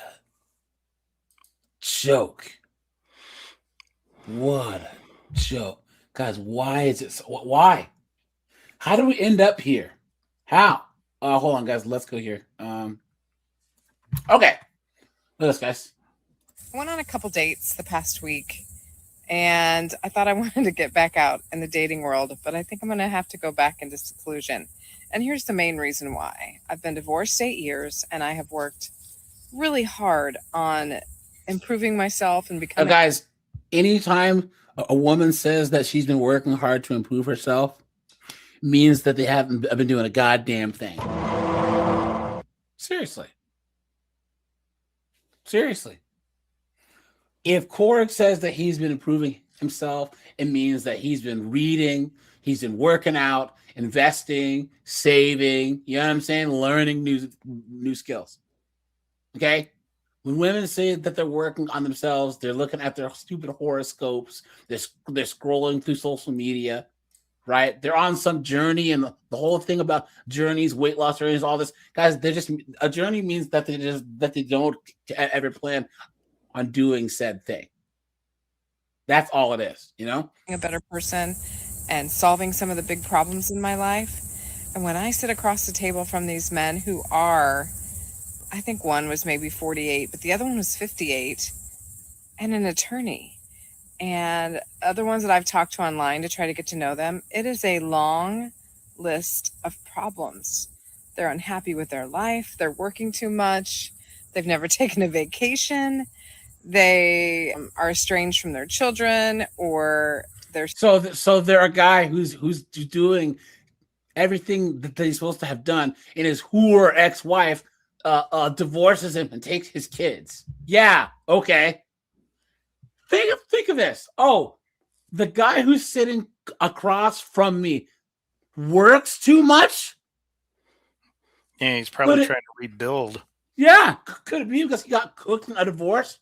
joke. What a joke. Guys, why is it so? Why? How do we end up here? How? Hold on, guys. Let's go here. Okay. Look at this, guys. I went on a couple dates the past week, and I thought I wanted to get back out in the dating world, but I think I'm going to have to go back into seclusion. And here's the main reason why. I've been divorced 8 years, and I have worked really hard on improving myself and becoming... Guys, anytime a woman says that she's been working hard to improve herself, means that they haven't been doing a goddamn thing. Seriously. If Korg says that he's been improving himself, it means that he's been reading, he's been working out, investing, saving, you know what I'm saying? Learning new skills. Okay? When women say that they're working on themselves, they're looking at their stupid horoscopes, they're scrolling through social media, right? They're on some journey, and the whole thing about journeys, weight loss journeys, all this, guys, they're just, a journey means that they don't ever plan on doing said thing. That's all it is, you know? A better person and solving some of the big problems in my life. And when I sit across the table from these men who are, I think one was maybe 48, but the other one was 58, and an attorney, and other ones that I've talked to online to try to get to know them, it is a long list of problems. They're unhappy with their life. They're working too much. They've never taken a vacation. They are estranged from their children, or they're... So they're a guy who's doing everything that he's supposed to have done, and his whore ex-wife divorces him and takes his kids. Yeah, okay. Think of this. Oh, the guy who's sitting across from me works too much. Yeah, he's probably trying to rebuild. Yeah, could it be because he got cooked in a divorce,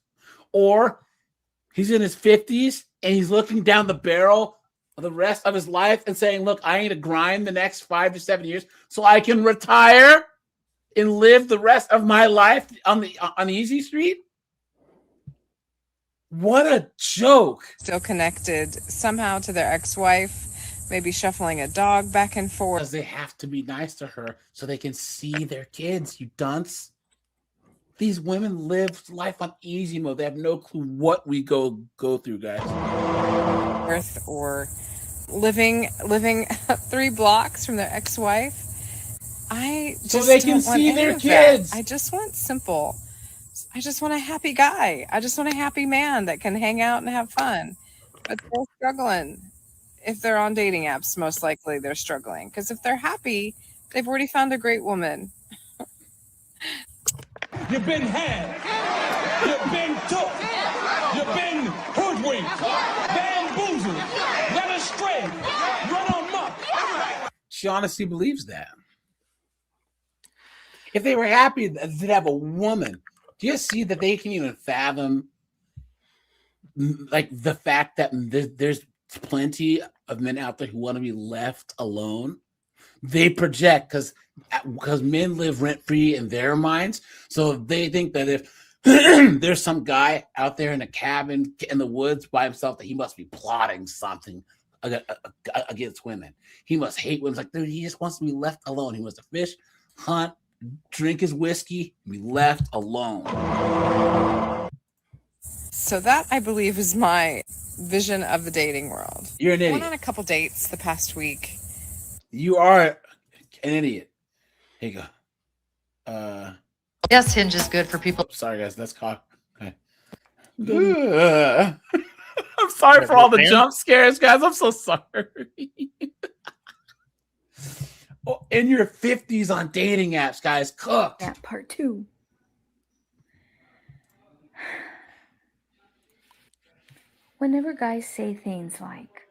or he's in his 50s and he's looking down the barrel of the rest of his life and saying, "Look, I need to grind the next 5 to 7 years so I can retire and live the rest of my life on the easy street." What a joke. Still connected somehow to their ex-wife, maybe shuffling a dog back and forth. Because they have to be nice to her so they can see their kids, you dunce. These women live life on easy mode. They have no clue what we go through, guys. Or living 3 blocks from their ex-wife. I just so they can see their kids. I just want simple. I just want a happy guy. I just want a happy man that can hang out and have fun. But they're struggling. If they're on dating apps, most likely they're struggling. Because if they're happy, they've already found a great woman. You've been had. You've been took. You've been hoodwinked. Bamboozled. Led astray. Run amok. She honestly believes that. If they were happy, they'd have a woman. Do you see that they can even fathom like the fact that there's plenty of men out there who want to be left alone? They project because men live rent-free in their minds. So they think that if there's some guy out there in a cabin in the woods by himself, that he must be plotting something against women. He must hate women. It's like, dude, he just wants to be left alone. He wants to fish, hunt, drink his whiskey, and be left alone. So that, I believe, is my vision of the dating world. You're an idiot. I went on a couple dates the past week. You are an idiot. Here you go. Yes, Hinge is good for people. Sorry, guys. That's cock. Okay. I'm sorry for all the jump scares, guys. I'm so sorry. Oh, in your 50s on dating apps, guys. Cooked. That part 2. Whenever guys say things like,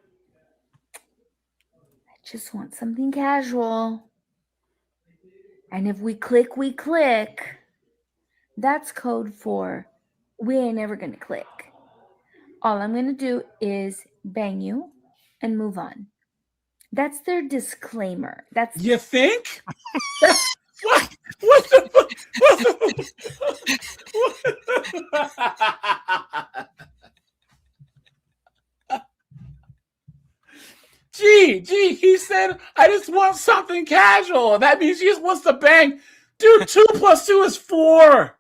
"I just want something casual, and if we click, we click," that's code for we ain't never gonna click. All I'm gonna do is bang you and move on. That's their disclaimer. That's you think? What? What the? Gee, he said, "I just want something casual." That means he just wants to bang. Dude, 2 + 2 is 4.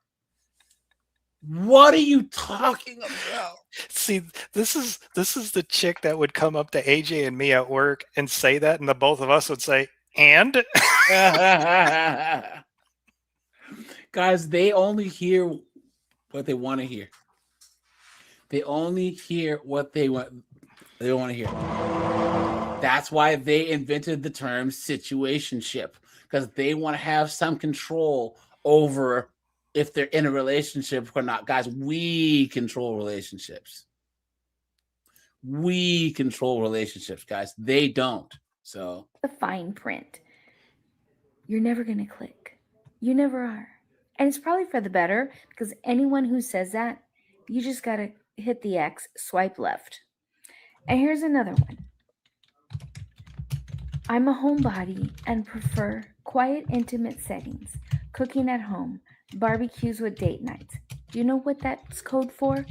What are you talking about? See, this is the chick that would come up to AJ and me at work and say that, and the both of us would say, "And?" Guys, they only hear what they want to hear. They only hear what they want to hear. That's why they invented the term situationship, because they want to have some control over if they're in a relationship or not. Guys, we control relationships. We control relationships, guys. They don't. So the fine print. You're never going to click. You never are. And it's probably for the better, because anyone who says that, you just got to hit the X, swipe left. And here's another one. I'm a homebody and prefer quiet, intimate settings, cooking at home, barbecues with date nights. Do you know what that's code for?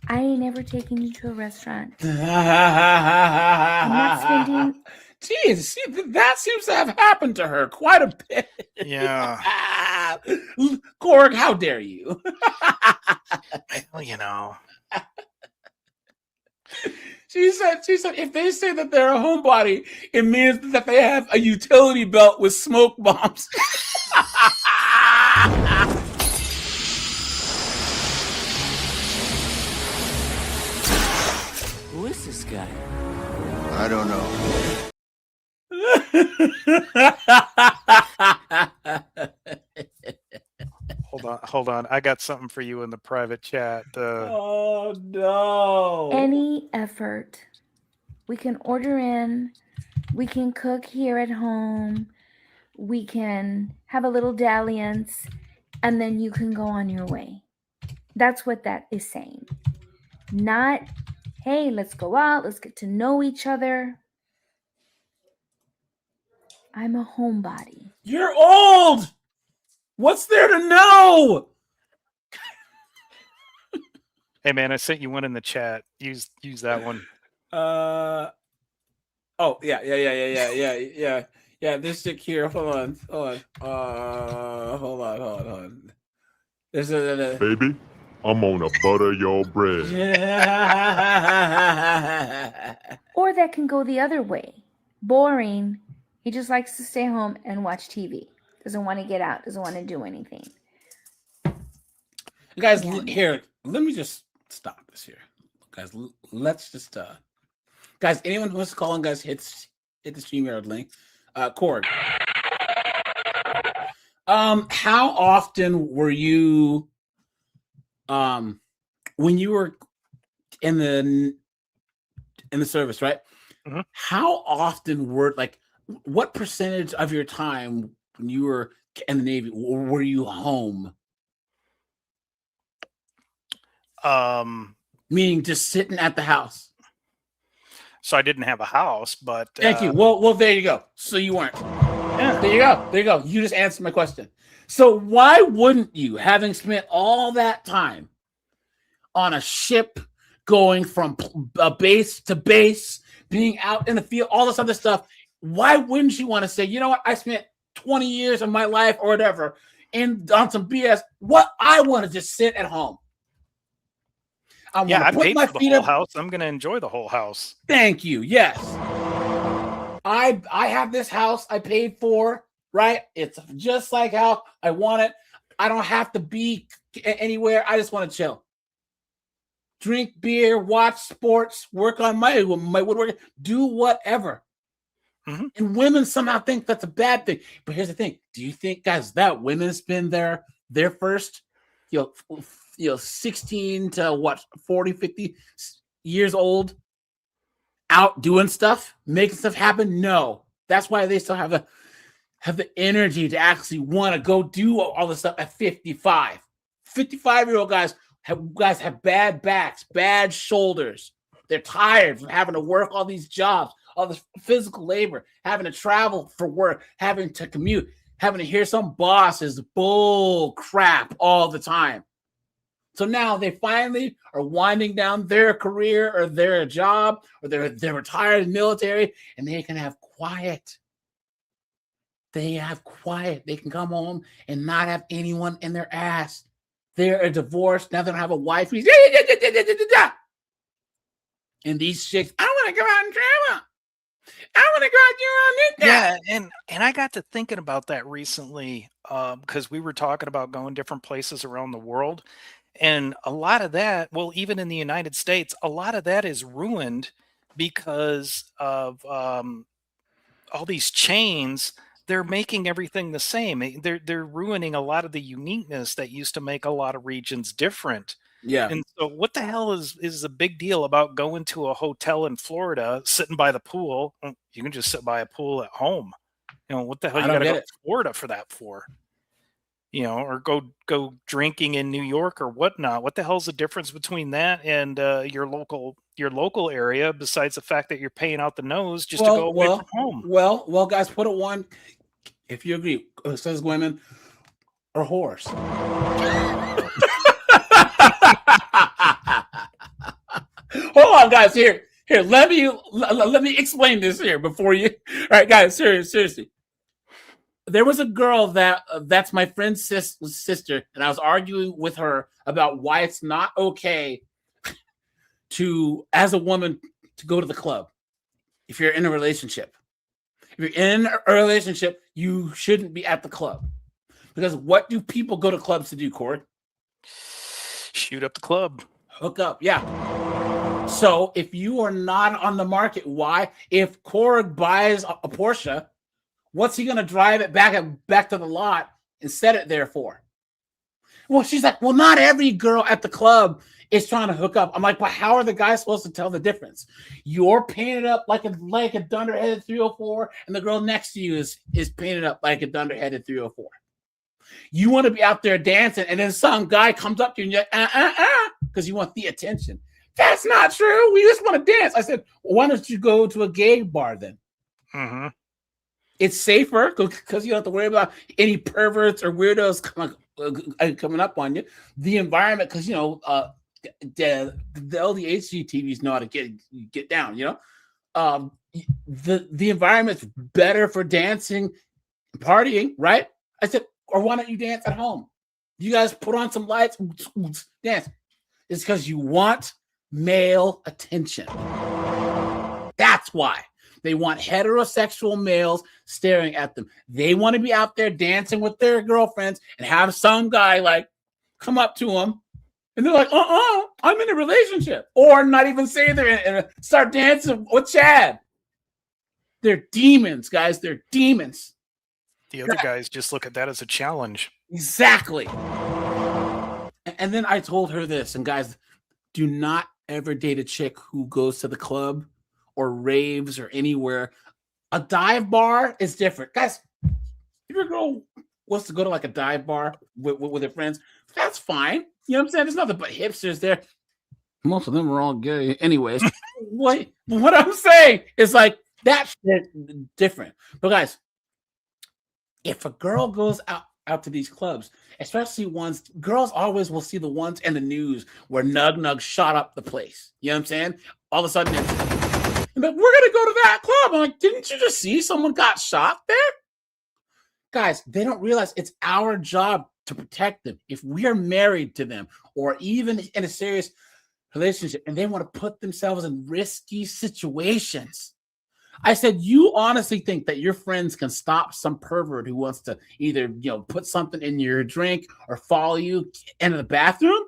I ain't ever taken you to a restaurant. I'm not spending... Jeez, that seems to have happened to her quite a bit. Yeah. Korg, how dare you? Well, you know. She said, if they say that they're a homebody, it means that they have a utility belt with smoke bombs. Who is this guy? I don't know. Hold on. I got something for you in the private chat. Oh no. Any effort. We can order in. We can cook here at home. We can have a little dalliance, and then you can go on your way. That's what that is saying. Not, hey, let's go out, let's get to know each other. I'm a homebody. You're old. What's there to know? Hey man, I sent you one in the chat. Use that one. Oh yeah. This chick here. Hold on. Hold on. There's a Baby, I'm gonna butter your bread. Or that can go the other way. Boring. He just likes to stay home and watch TV. Doesn't want to get out. Doesn't want to do anything. Guys, here, let me just stop this here. Guys, let's just guys, anyone who wants to call in, guys, hit the StreamYard link. Cord. How often were you when you were in the service, right? Mm-hmm. How often were, like, what percentage of your time when you were in the Navy were you home? Meaning just sitting at the house. So I didn't have a house, but Thank you. Well, there you go. So you weren't. Yeah, there you go. You just answered my question. So why wouldn't you, having spent all that time on a ship, going from base to base, being out in the field, all this other stuff, why wouldn't you want to say, you know what, I spent 20 years of my life or whatever and on some BS, what I want to just sit at home. I paid for the whole house. I'm going to enjoy the whole house. Thank you. Yes. I have this house I paid for, right? It's just like how I want it. I don't have to be anywhere. I just want to chill. Drink beer, watch sports, work on my woodworking, do whatever. Mm-hmm. And women somehow think that's a bad thing. But here's the thing. Do you think, guys, that women spend their first, 16 to 40, 50 years old out doing stuff, making stuff happen? No. That's why they still have the energy to actually want to go do all this stuff at 55. 55-year-old guys have bad backs, bad shoulders. They're tired from having to work all these jobs, all this physical labor, having to travel for work, having to commute, having to hear some boss's bull crap all the time. So now they finally are winding down their career or their job, or they're retired in the military, and they can have quiet. They have quiet. They can come home and not have anyone in their ass. They're a divorce. Now they don't have a wife. And these chicks, I want to go out and travel. I want to go out there on this. Yeah, and I got to thinking about that recently because we were talking about going different places around the world. And a lot of that, well, even in the United States, a lot of that is ruined because of all these chains. They're making everything the same. They're ruining a lot of the uniqueness that used to make a lot of regions different. Yeah. And so what the hell is a big deal about going to a hotel in Florida, sitting by the pool? You can just sit by a pool at home. What the hell you got to go to Florida for that for? Or go drinking in New York or whatnot. What the hell's the difference between that and your local area, besides the fact that you're paying out the nose just to go away from home? Well, guys, put it one. If you agree, it says women or whores. Hold on, guys. Here. Let me explain this here before you. All right, guys. Seriously. There was a girl that's my friend's sister, and I was arguing with her about why it's not okay as a woman, to go to the club if you're in a relationship. If you're in a relationship, you shouldn't be at the club. Because what do people go to clubs to do, Cord? Shoot up the club. Hook up, yeah. So if you are not on the market, why? If Cord buys a Porsche, what's he going to drive it back to the lot and set it there for? Well, she's like, well, not every girl at the club is trying to hook up. I'm like, but how are the guys supposed to tell the difference? You're painted up like a dunderheaded 304, and the girl next to you is painted up like a dunderheaded 304. You want to be out there dancing, and then some guy comes up to you and you're like, because you want the attention. That's not true. We just want to dance. I said, well, why don't you go to a gay bar then? Mm-hmm. It's safer because you don't have to worry about any perverts or weirdos coming up on you. The environment, because the LDHG TVs know how to get down. The environment's better for dancing, partying, right? I said, or why don't you dance at home? You guys put on some lights, dance. It's because you want male attention. That's why. They want heterosexual males staring at them. They want to be out there dancing with their girlfriends and have some guy like come up to them and they're like, I'm in a relationship. Or not even say they're in and start dancing with Chad. They're demons, guys. They're demons. The other guys just look at that as a challenge. Exactly. And then I told her this, and guys, do not ever date a chick who goes to the club or raves or anywhere. A dive bar is different. Guys, if your girl wants to go to like a dive bar with her friends, that's fine. You know what I'm saying? There's nothing but hipsters there. Most of them are all gay anyways. what I'm saying is like, that's different. But guys, if a girl goes out to these clubs, especially ones, girls always will see the ones in the news where Nug shot up the place. You know what I'm saying? All of a sudden, but we're gonna go to that club. I'm like, didn't you just see someone got shot there? Guys, they don't realize it's our job to protect them. If we are married to them or even in a serious relationship and they want to put themselves in risky situations, I said, you honestly think that your friends can stop some pervert who wants to either, put something in your drink or follow you into the bathroom?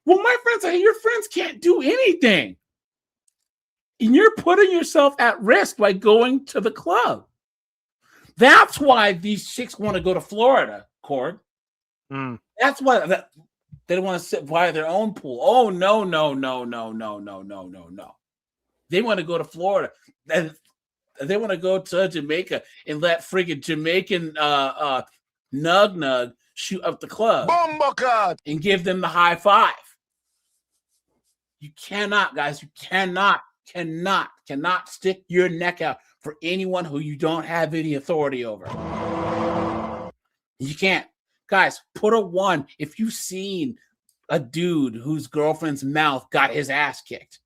Well, my friends say, your friends can't do anything. And you're putting yourself at risk by going to the club. That's why these chicks want to go to Florida, Cord. That's why they don't want to sit by their own pool. Oh, no. They want to go to Florida. They want to go to Jamaica and let friggin' Jamaican Nug shoot up the club and give them the high five. You cannot, guys. You cannot stick your neck out for anyone who you don't have any authority over. You can't. Guys, put a 1 if you've seen a dude whose girlfriend's mouth got his ass kicked.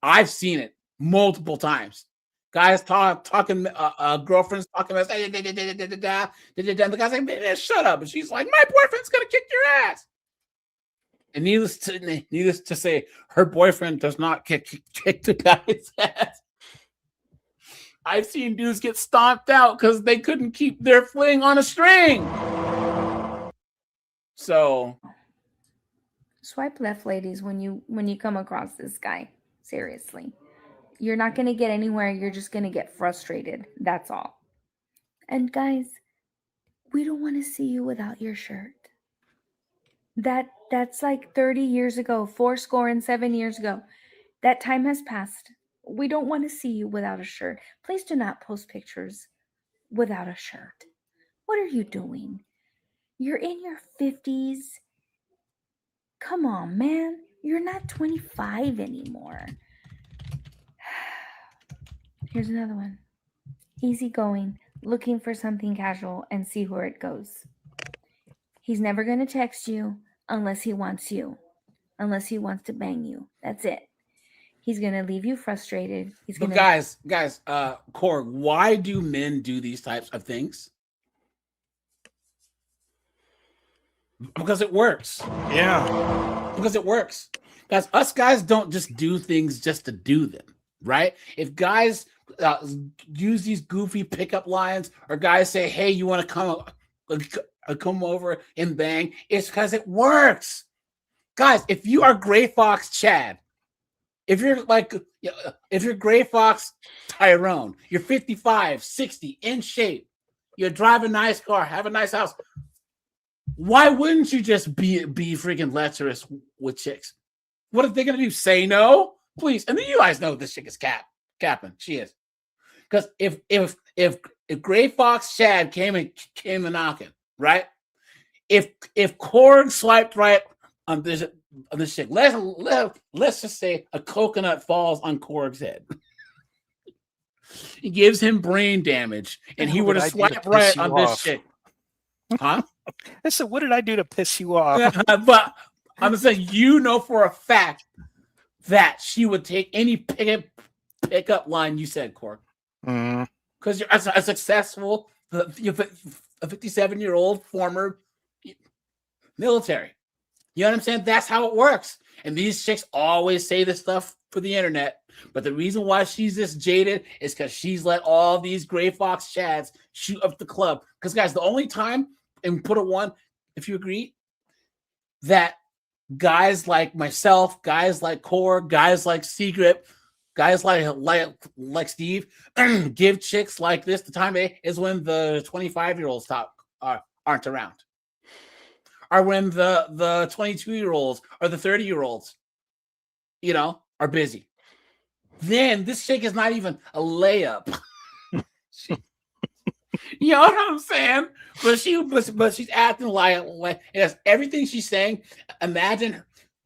I've seen it multiple times. Guys talking, girlfriends talking about, the guy's like, man, shut up. And she's like, my boyfriend's going to kick your ass. And needless to say, her boyfriend does not kick the guy's ass. I've seen dudes get stomped out because they couldn't keep their fling on a string. So, swipe left, ladies, when you come across this guy. Seriously, you're not going to get anywhere. You're just going to get frustrated. That's all. And guys, we don't want to see you without your shirt. That's like 30 years ago, 7 years ago. That time has passed. We don't want to see you without a shirt. Please do not post pictures without a shirt. What are you doing? You're in your 50s. Come on, man. You're not 25 anymore. Here's another one. Easygoing, looking for something casual and see where it goes. He's never going to text you unless he wants you. Unless he wants to bang you. That's it. He's going to leave you frustrated. He's going to... Guys, Cord, why do men do these types of things? Because it works. Yeah. Because it works. Guys, us guys don't just do things just to do them, right? If guys use these goofy pickup lines or guys say, hey, you want to come over and bang, it's because it works. Guys, if you are Gray Fox Chad, if you're Gray Fox Tyrone, you're 55, 60, in shape, you drive a nice car, have a nice house, Why wouldn't you just be freaking lecherous with chicks? What are they gonna do? Say no, please. And then you guys know this chick is capping. She is. Because if Gray Fox Chad came and knocking, right? If Korg swiped right on this chick, let's just say a coconut falls on Korg's head. He gives him brain damage, and he were to swipe right on this chick. Huh? I said, what did I do to piss you off? But I'm saying, you know for a fact that she would take any pickup line you said, Korg. Because you're a successful, a 57-year-old former military. You know what I'm saying? That's how it works. And these chicks always say this stuff for the internet. But the reason why she's this jaded is because she's let all these Gray Fox Chads shoot up the club. Because, guys, the only time, and put it one, if you agree, that guys like myself, guys like Core, guys like Secret, guys like Steve give chicks like this the time is when the 25-year-olds aren't around. Or when the 22-year-olds or the 30-year-olds, are busy. Then this chick is not even a layup. You know what I'm saying? But she's acting like yes, everything she's saying. Imagine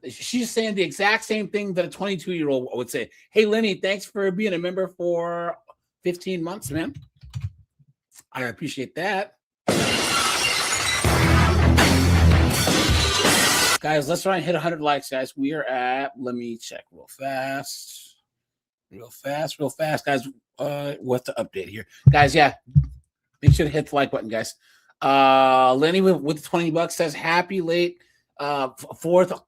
she's saying the exact same thing that a 22-year-old would say. Hey, Lenny, thanks for being a member for 15 months, man. I appreciate that. Guys, let's try and hit 100 likes, guys. We are at, let me check real fast, guys. What's the update here? Guys, yeah. Make sure to hit the like button, guys. Lenny with the $20 says, happy late 4th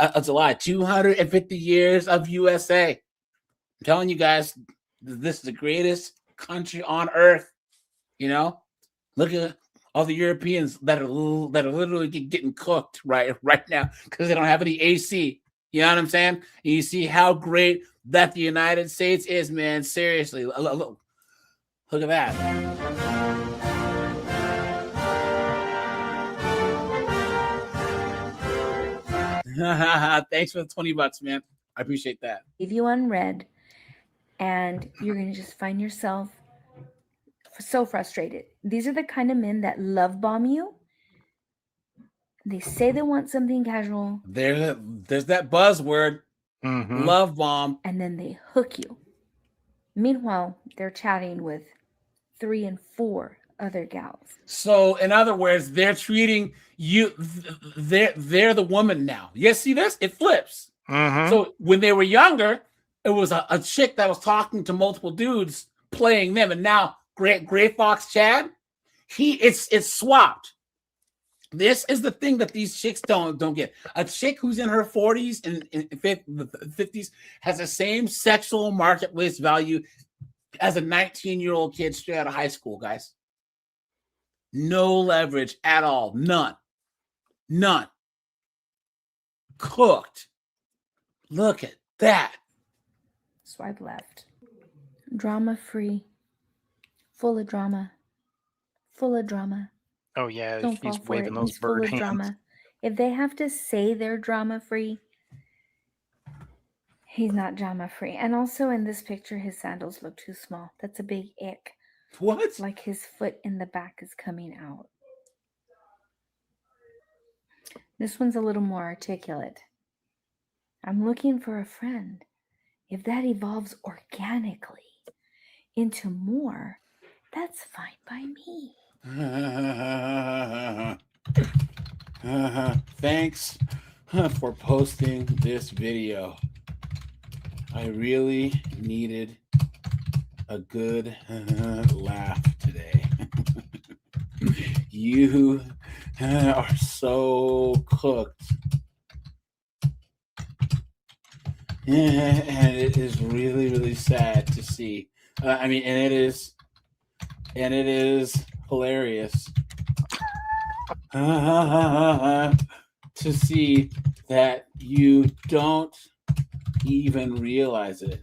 of July, 250 years of USA. I'm telling you guys, this is the greatest country on earth. Look at all the Europeans that are literally getting cooked right now because they don't have any AC. You know what I'm saying? And you see how great that the United States is, man. Seriously, look at that. Thanks for the $20, man. I appreciate that. Leave you unread, and you're going to just find yourself so frustrated. These are the kind of men that love bomb you. They say they want something casual. There's that buzzword, love bomb. And then they hook you. Meanwhile, they're chatting with 3 and 4 other gals. So, in other words, they're treating you, they're the woman now. You see this? It flips. So, when they were younger, it was a chick that was talking to multiple dudes playing them. And now, Gray Fox Chad, it's swapped. This is the thing that these chicks don't get. A chick who's in her 40s and 50s has the same sexual marketplace value as a 19-year-old kid straight out of high school, guys. No leverage at all. None. Cooked. Look at that. Swipe left. Drama free. Full of drama. Oh, yeah, Don't he's fall for waving it. those He's bird full of hands. drama. If they have to say they're drama free, he's not drama free. And also in this picture, his sandals look too small. That's a big ick. What? Like his foot in the back is coming out. This one's a little more articulate. I'm looking for a friend. If that evolves organically into more, that's fine by me. Thanks for posting this video. I really needed a good laugh today. You are so cooked. And it is really, really sad to see. And it is hilarious to see that you don't even realize it.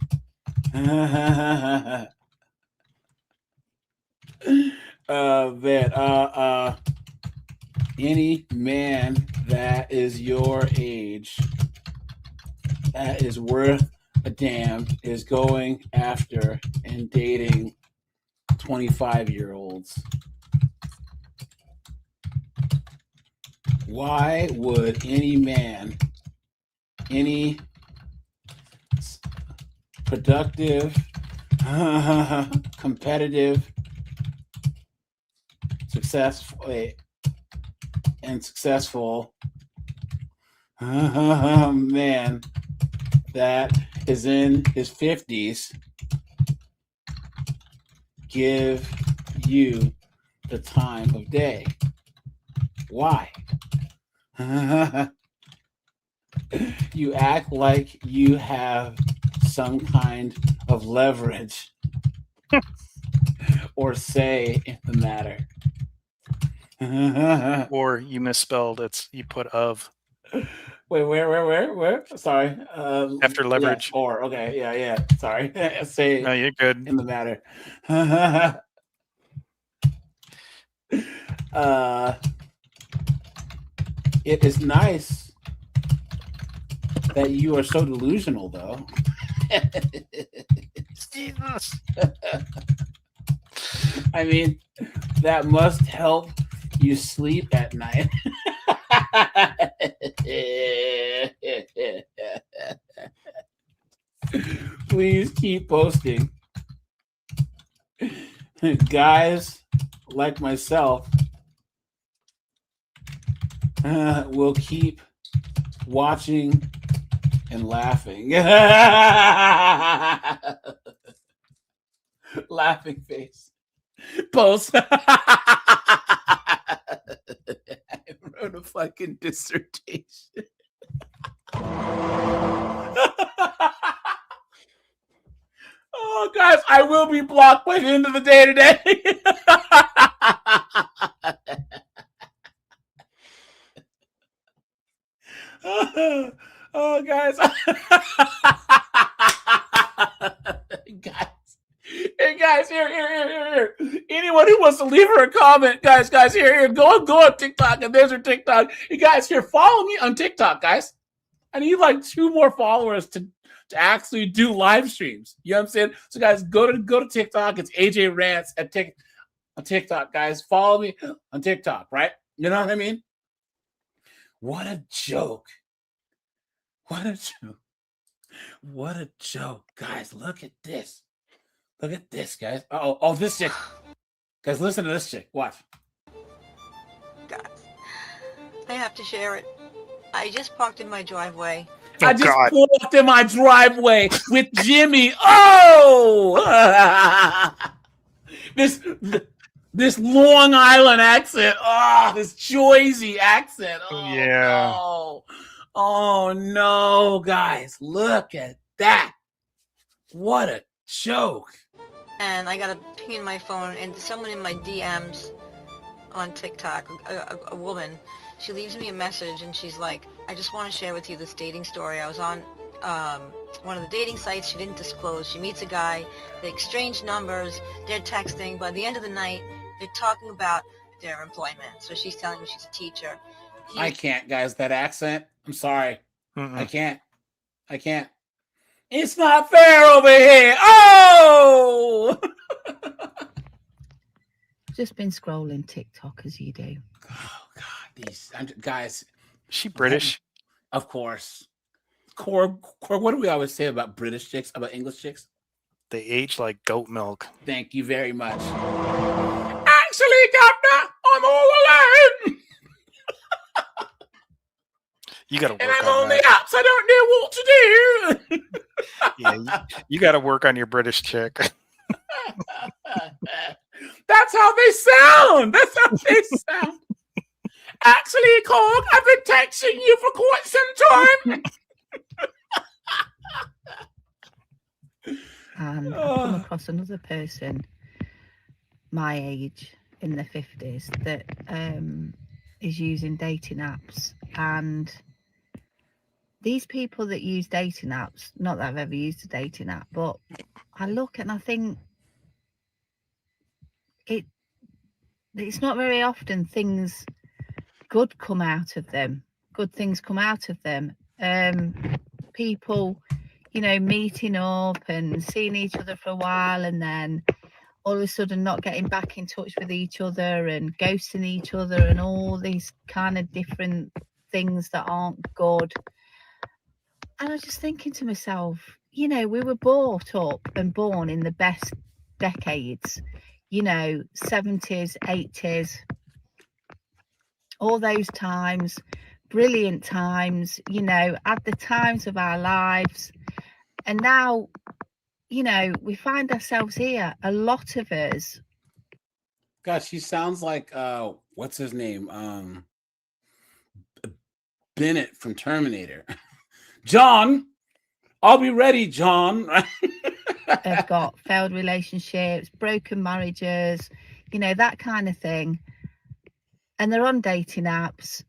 any man that is your age that is worth a damn is going after and dating 25-year-olds? Why would any man, any productive, competitive, successful man that is in his 50s give you the time of day? Why? You act like you have some kind of leverage or say in the matter. Or you misspelled you put of. Wait, where? Sorry. After leverage. Yeah, or, okay, yeah. Sorry. Say No, you're good. in the matter. It is nice that you are so delusional, though. Jesus. I mean, that must help you sleep at night. Please keep posting. Guys like myself will keep watching and laughing. Laughing face. Post. I wrote a fucking dissertation. Oh, guys, I will be blocked by the end of the day today. Oh, guys. Guys, here. Anyone who wants to leave her a comment, guys, here. Go on TikTok, and there's her TikTok. You guys, here, follow me on TikTok, guys. I need like 2 more followers to actually do live streams. You know what I'm saying? So, guys, go to TikTok. It's AJ Rants on TikTok, guys. Follow me on TikTok, right? You know what I mean? What a joke. What a joke. Guys, look at this. Look at this, guys. Oh, this chick. Guys, listen to this chick. Watch. Guys, I have to share it. I just parked in my driveway. I just walked in my driveway with Jimmy. Oh! This Long Island accent. Oh, this Jersey accent. Oh, yeah. No. Oh, no, guys. Look at that. What a joke. And I got a ping in my phone, and someone in my DMs on TikTok, a woman, she leaves me a message, and she's like, I just want to share with you this dating story. I was on one of the dating sites she didn't disclose. She meets a guy, they exchange numbers, they're texting. By the end of the night, they're talking about their employment. So she's telling me she's a teacher. I can't, guys, that accent. I'm sorry. I can't. It's not fair over here. Oh! Just been scrolling TikTok as you do. Oh, God. These guys. She British? Of course. Core, what do we always say about British chicks, about English chicks? They age like goat milk. Thank you very much. Actually, Governor, I'm all alone. You got to work and I'm on on that. the apps. I don't know what to do. Yeah, you got to work on your British chick. That's how they sound. Actually, Cork, I've been texting you for quite some time. And I've come across another person my age in their 50s that is using dating apps. And these people that use dating apps, not that I've ever used a dating app, but I look and I think it's not very often things good come out of them. Good things come out of them. People, meeting up and seeing each other for a while, and then all of a sudden not getting back in touch with each other and ghosting each other and all these kind of different things that aren't good. And I was just thinking to myself, we were brought up and born in the best decades, 70s, 80s, all those times, brilliant times, at the times of our lives. And now, we find ourselves here, a lot of us. God, she sounds like what's his name? Bennett from Terminator. John, I'll be ready, John. Have got failed relationships, broken marriages, that kind of thing. And they're on dating apps.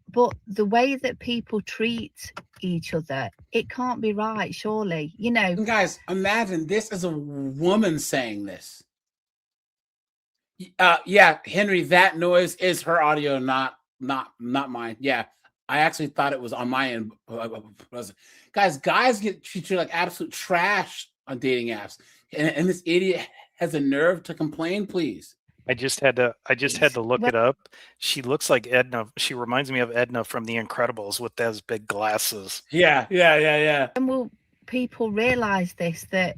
But the way that people treat each other, it can't be right, surely. Guys, imagine this is a woman saying this. Yeah, Henry, that noise is her audio, not mine. Yeah, I actually thought it was on my end. Guys get treated like absolute trash on dating apps, and this idiot has a nerve to complain. Please. I just had to look it up. She looks like Edna. She reminds me of Edna from The Incredibles with those big glasses. Yeah. And will people realize this, that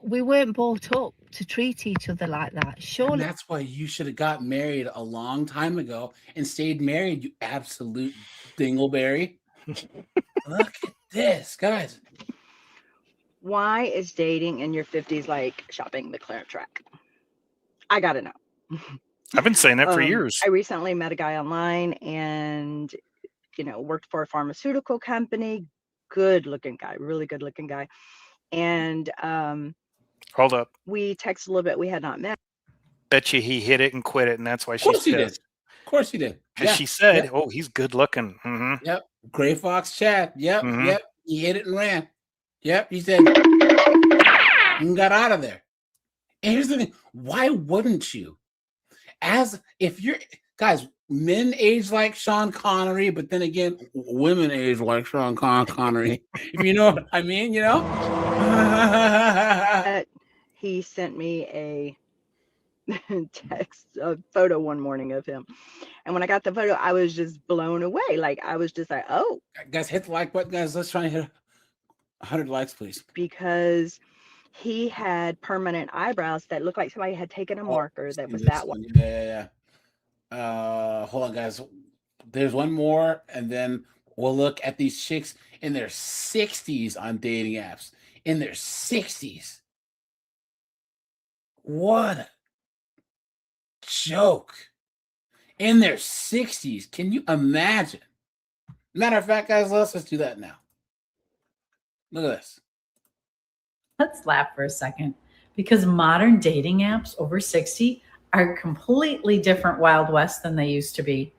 we weren't brought up to treat each other like that? Surely. And that's why you should have got married a long time ago and stayed married, you absolute dingleberry. Look at this, guys. Why is dating in your 50s like shopping the clearance rack? I gotta know. I've been saying that for years. I recently met a guy online and, worked for a pharmaceutical company. Good looking guy, really good looking guy. And hold up. We texted a little bit. We had not met. Bet you he hit it and quit it, and that's why she's pissed. Of course he did. Because she said, "Oh, he's good looking." Mm-hmm. Yep. Gray Fox Chad. Yep. Mm-hmm. Yep. He hit it and ran. Yep. He said, and got out of there. And here's the thing: why wouldn't you? If you're guys, men age like Sean Connery, but then again, women age like Sean Connery. If you know what I mean, He sent me a photo one morning of him, and when I got the photo, I was just blown away. Like I was just like, "Oh, guys, hit the like button, guys. Let's try and hit 100 likes, please." Because he had permanent eyebrows that looked like somebody had taken a marker that was that one. Yeah. Hold on, guys. There's one more, and then we'll look at these chicks in their 60s on dating apps. In their 60s. What a joke. In their 60s. Can you imagine? Matter of fact, guys, let's just do that now. Look at this. Let's laugh for a second, because modern dating apps over 60 are completely different Wild West than they used to be.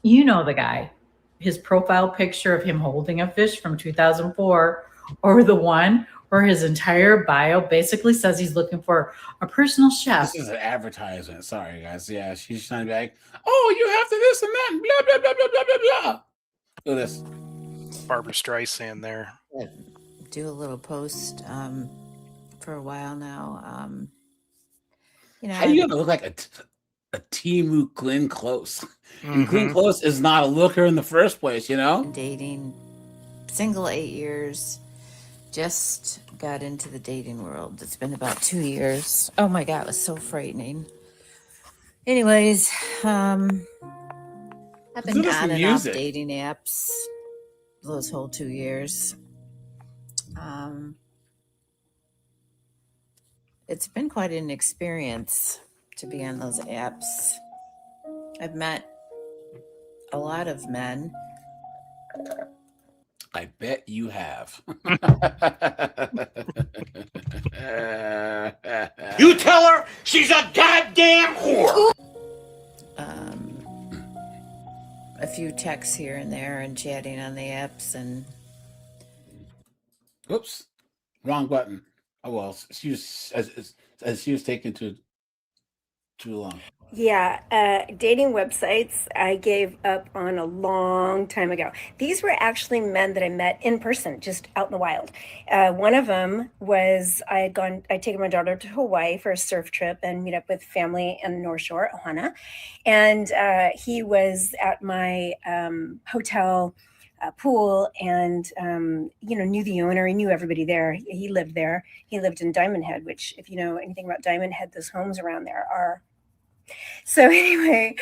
You know the guy, his profile picture of him holding a fish from 2004, or the one where his entire bio basically says he's looking for a personal chef. This is an advertisement. Sorry, guys. Yeah, she's trying to be like, oh, you have to this and that, blah, blah, blah, blah, blah, blah, blah. Look at this. Barbara Streisand there. Do a little post for a while now. How you gonna look like a Timu Glenn Close? And Glenn Close is not a looker in the first place, Dating, single 8 years, just got into the dating world. It's been about 2 years. Oh my God, it was so frightening. Anyways, I've been on and off dating apps those whole 2 years. It's been quite an experience to be on those apps. I've met a lot of men. I bet you have. You tell her she's a goddamn whore. A few texts here and there and chatting on the apps and. Oops, wrong button. Oh well, she was as she was taking too long. Yeah, dating websites I gave up on a long time ago. These were actually men that I met in person, just out in the wild. One of them was I'd taken my daughter to Hawaii for a surf trip and meet up with family in the North Shore, Ohana. And he was at my hotel pool and, knew the owner. He knew everybody there. He lived there. He lived in Diamond Head, which if you know anything about Diamond Head, those homes around there are so anyway,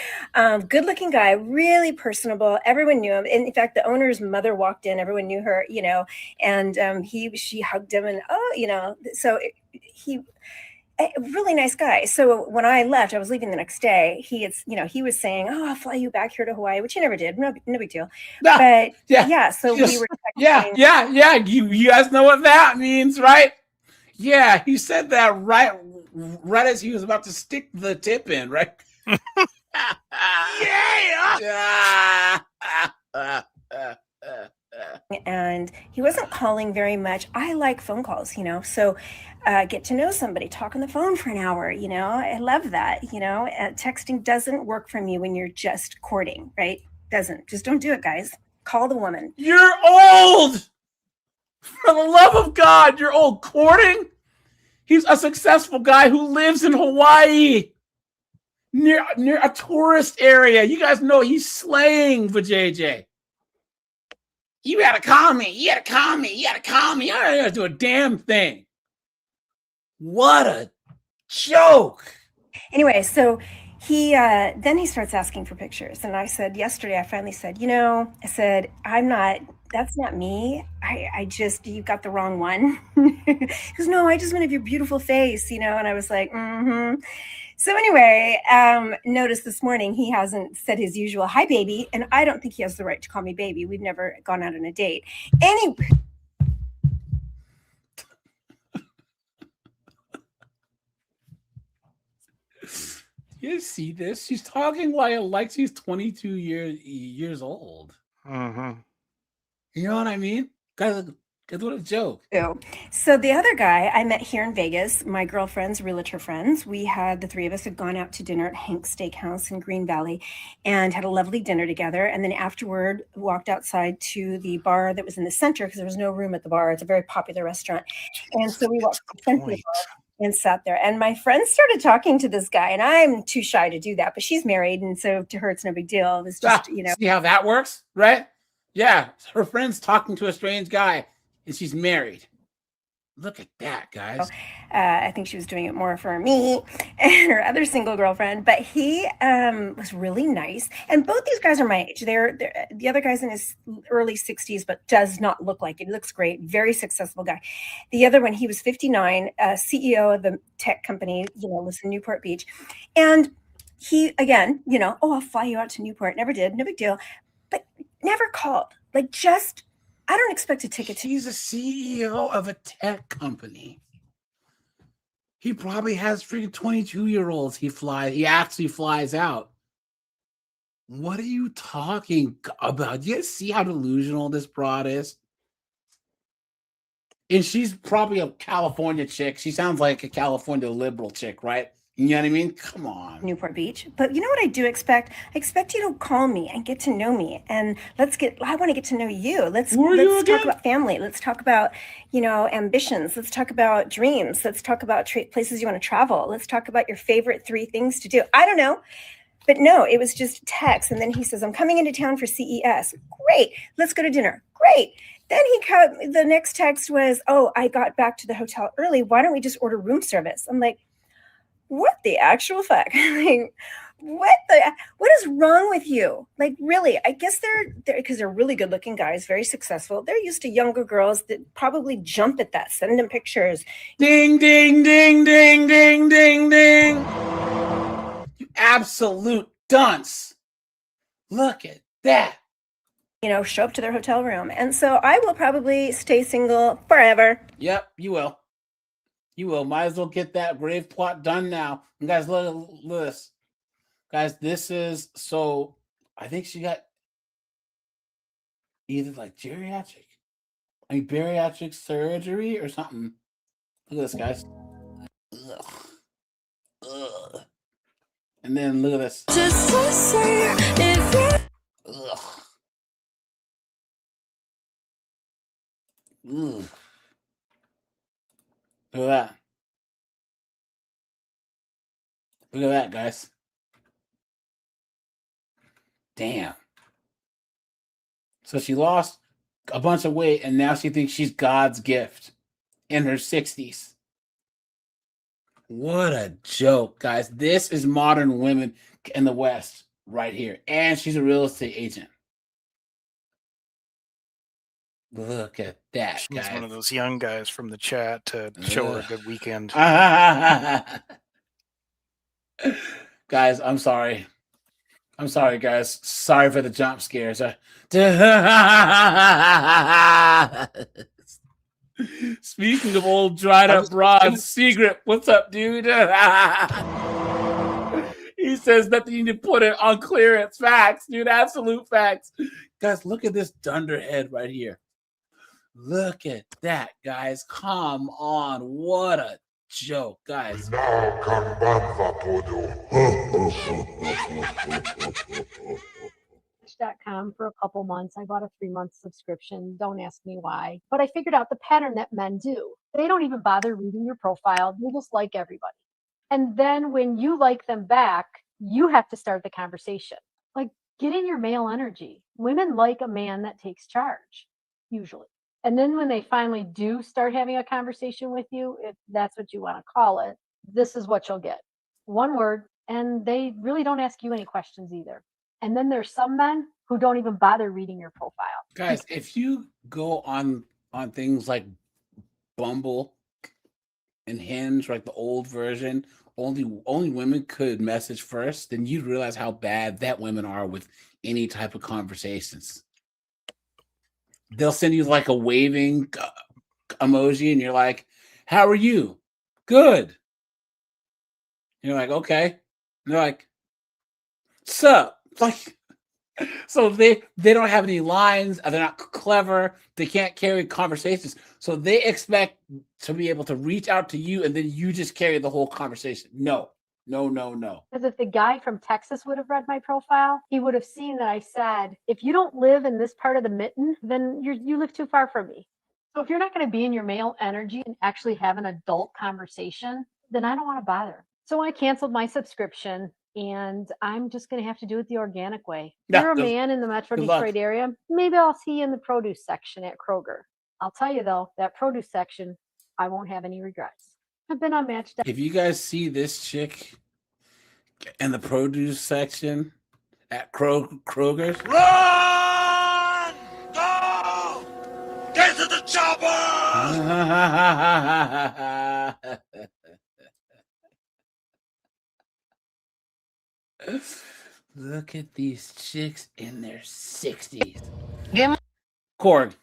good looking guy, really personable. Everyone knew him. And in fact, the owner's mother walked in, everyone knew her, and she hugged him and, he, a really nice guy. So when I left, I was leaving the next day. He was saying, "Oh, I'll fly you back here to Hawaii," which he never did. No big deal. But so we were texting. Yeah. You guys know what that means, right? Yeah, he said that right as he was about to stick the tip in, right? Yeah. And he wasn't calling very much. I like phone calls, so get to know somebody, talk on the phone for an hour, I love that, texting doesn't work for me when you're just courting, right? Just don't do it, guys. Call the woman. You're old! For the love of God, you're old. Courting? He's a successful guy who lives in Hawaii. Near a tourist area. You guys know he's slaying for JJ. You gotta call me. You gotta call me. I don't gotta do a damn thing. What a joke. Anyway, so he then he starts asking for pictures. And I said, yesterday, I finally said, that's not me. I just, you got the wrong one. He goes, no, I just want to have your beautiful face, and I was like, mm-hmm. So anyway, notice this morning he hasn't said his usual hi baby, and I don't think he has the right to call me baby. We've never gone out on a date. Anyway. You see this? She's talking like she's 22 years old. Mm-hmm. You know what I mean? Guys, what a joke. So the other guy I met here in Vegas, my girlfriend's realtor friends, the three of us had gone out to dinner at Hank's Steakhouse in Green Valley and had a lovely dinner together. And then afterward, walked outside to the bar that was in the center because there was no room at the bar. It's a very popular restaurant. And so we walked to the center of the bar and sat there. And my friend started talking to this guy, and I'm too shy to do that, but she's married. And so to her, it's no big deal. It was just, See how that works, right? Yeah. Her friend's talking to a strange guy. And she's married. Look at that, guys. I think she was doing it more for me and her other single girlfriend. But he was really nice. And both these guys are my age. The other guy's in his early 60s, but does not look like it. He looks great. Very successful guy. The other one, he was 59, CEO of a tech company, lives in Newport Beach. And he, again, I'll fly you out to Newport. Never did. No big deal. But never called. I don't expect a ticket. He's a CEO of a tech company. He probably has freaking 22-year-olds. He actually flies out. What are you talking about? Do you guys see how delusional this broad is? And she's probably a California chick. She sounds like a California liberal chick, right? You know what I mean? Come on. Newport Beach. But you know what I do expect? I expect you to call me and get to know me. And I want to get to know you. Let's talk about family. Let's talk about, ambitions. Let's talk about dreams. Let's talk about places you want to travel. Let's talk about your favorite 3 things to do. I don't know. But no, it was just text. And then he says, I'm coming into town for CES. Great. Let's go to dinner. Great. Then the next text was, oh, I got back to the hotel early. Why don't we just order room service? I'm like, what the actual fuck? What is wrong with you? Really, I guess they're because they're really good looking guys, very successful. They're used to younger girls that probably jump at that, send them pictures. Ding, ding, ding, ding, ding, ding, ding. You absolute dunce. Look at that. Show up to their hotel room. And so I will probably stay single forever. Yep, you will. You will. Might as well get that grave plot done now. And guys, look at this. Guys, this is so. I think she got either bariatric surgery or something. Look at this, guys. Ugh. And then look at this. Ugh. Ugh. Look at that. Look at that, guys. Damn. So she lost a bunch of weight, and now she thinks she's God's gift in her 60s. What a joke, guys. This is modern women in the West right here. And she's a real estate agent. Look at that, She's guys. one of those young guys from the chat to show her a good weekend. Guys, I'm sorry. I'm sorry, guys. Sorry for the jump scares. Speaking of old dried up broads, Secret, what's up, dude? He says that you need to put it on clearance. Facts, dude. Absolute facts. Guys, look at this dunderhead right here. Look at that, guys. Come on. What a joke, guys. .com for a couple months. I bought a 3-month subscription. Don't ask me why. But I figured out the pattern that men do. They don't even bother reading your profile. They just like everybody. And then when you like them back, you have to start the conversation. Like, get in your male energy. Women like a man that takes charge, usually. And then when they finally do start having a conversation with you, if that's what you want to call it, this is what you'll get. One word, and they really don't ask you any questions either. And then there's some men who don't even bother reading your profile. Guys, if you go on things like Bumble and Hinge, like the old version, only women could message first, then you'd realize how bad that women are with any type of conversations. They'll send you like a waving emoji, and you're like, "How are you?" "Good." You're like, "Okay." And they're like, "Sup?" Like, so they don't have any lines. They're not clever. They can't carry conversations. So they expect to be able to reach out to you, and then you just carry the whole conversation. No. Because if the guy from Texas would have read my profile, he would have seen that I said, if you don't live in this part of the mitten, then you live too far from me. So if you're not going to be in your male energy and actually have an adult conversation, then I don't want to bother. So I canceled my subscription, and I'm just going to have to do it the organic way. If Yeah, you're a good- man in the Metro good luck. Detroit area, maybe I'll see you in the produce section at Kroger. I'll tell you though, that produce section, I won't have any regrets. I've been on Match. If you guys see this chick in the produce section at Kroger's, Run! Go! Get to the chopper! Look at these chicks in their 60s. Give me- Korg.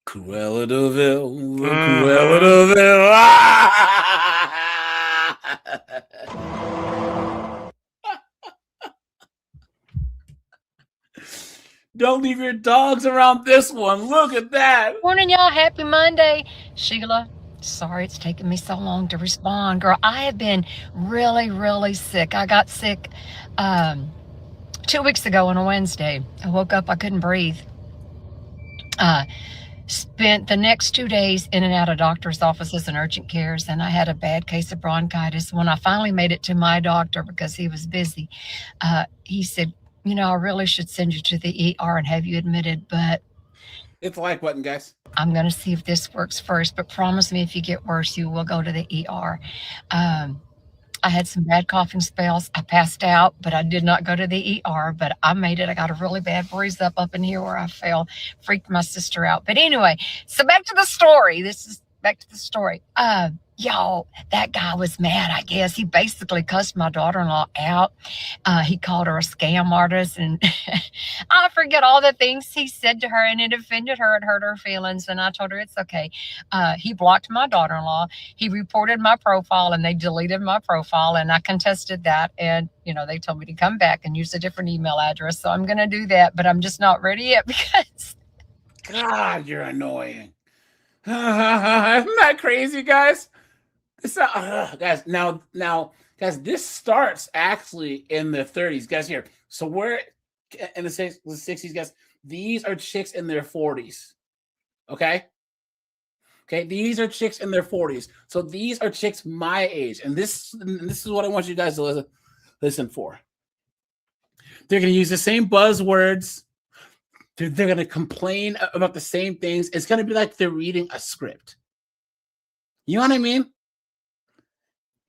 Cruella de Vil. Cruella de Vil. Don't leave your dogs around this one. Look at that. Morning, y'all. Happy Monday. Sheila, sorry it's taken me so long to respond. Girl, I have been really, really sick. I got sick 2 weeks ago on a Wednesday. I woke up, I couldn't breathe. Spent the next 2 days in and out of doctor's offices and urgent cares, and I had a bad case of bronchitis. When I finally made it to my doctor, because he was busy, he said, I really should send you to the ER and have you admitted, but Hit the like button, guys. I'm going to see if this works first, but promise me if you get worse, you will go to the ER. I had some bad coughing spells. I passed out, but I did not go to the ER, but I made it. I got a really bad bruise up in here where I fell, freaked my sister out. But anyway, so back to the story. Y'all, that guy was mad, I guess. He basically cussed my daughter-in-law out. He called her a scam artist, and I forget all the things he said to her, and it offended her and hurt her feelings, and I told her it's okay. He blocked my daughter-in-law. He reported my profile, and they deleted my profile, and I contested that, and, they told me to come back and use a different email address, so I'm going to do that, but I'm just not ready yet because... God, you're annoying. Isn't that crazy, guys? Guys, now Guys, this starts actually in the 30s. Guys, here. So we're in the 60s, guys. These are chicks in their 40s. Okay? Okay, these are chicks in their 40s. So these are chicks my age. And this is what I want you guys to listen for. They're going to use the same buzzwords. They're going to complain about the same things. It's going to be like they're reading a script. You know what I mean?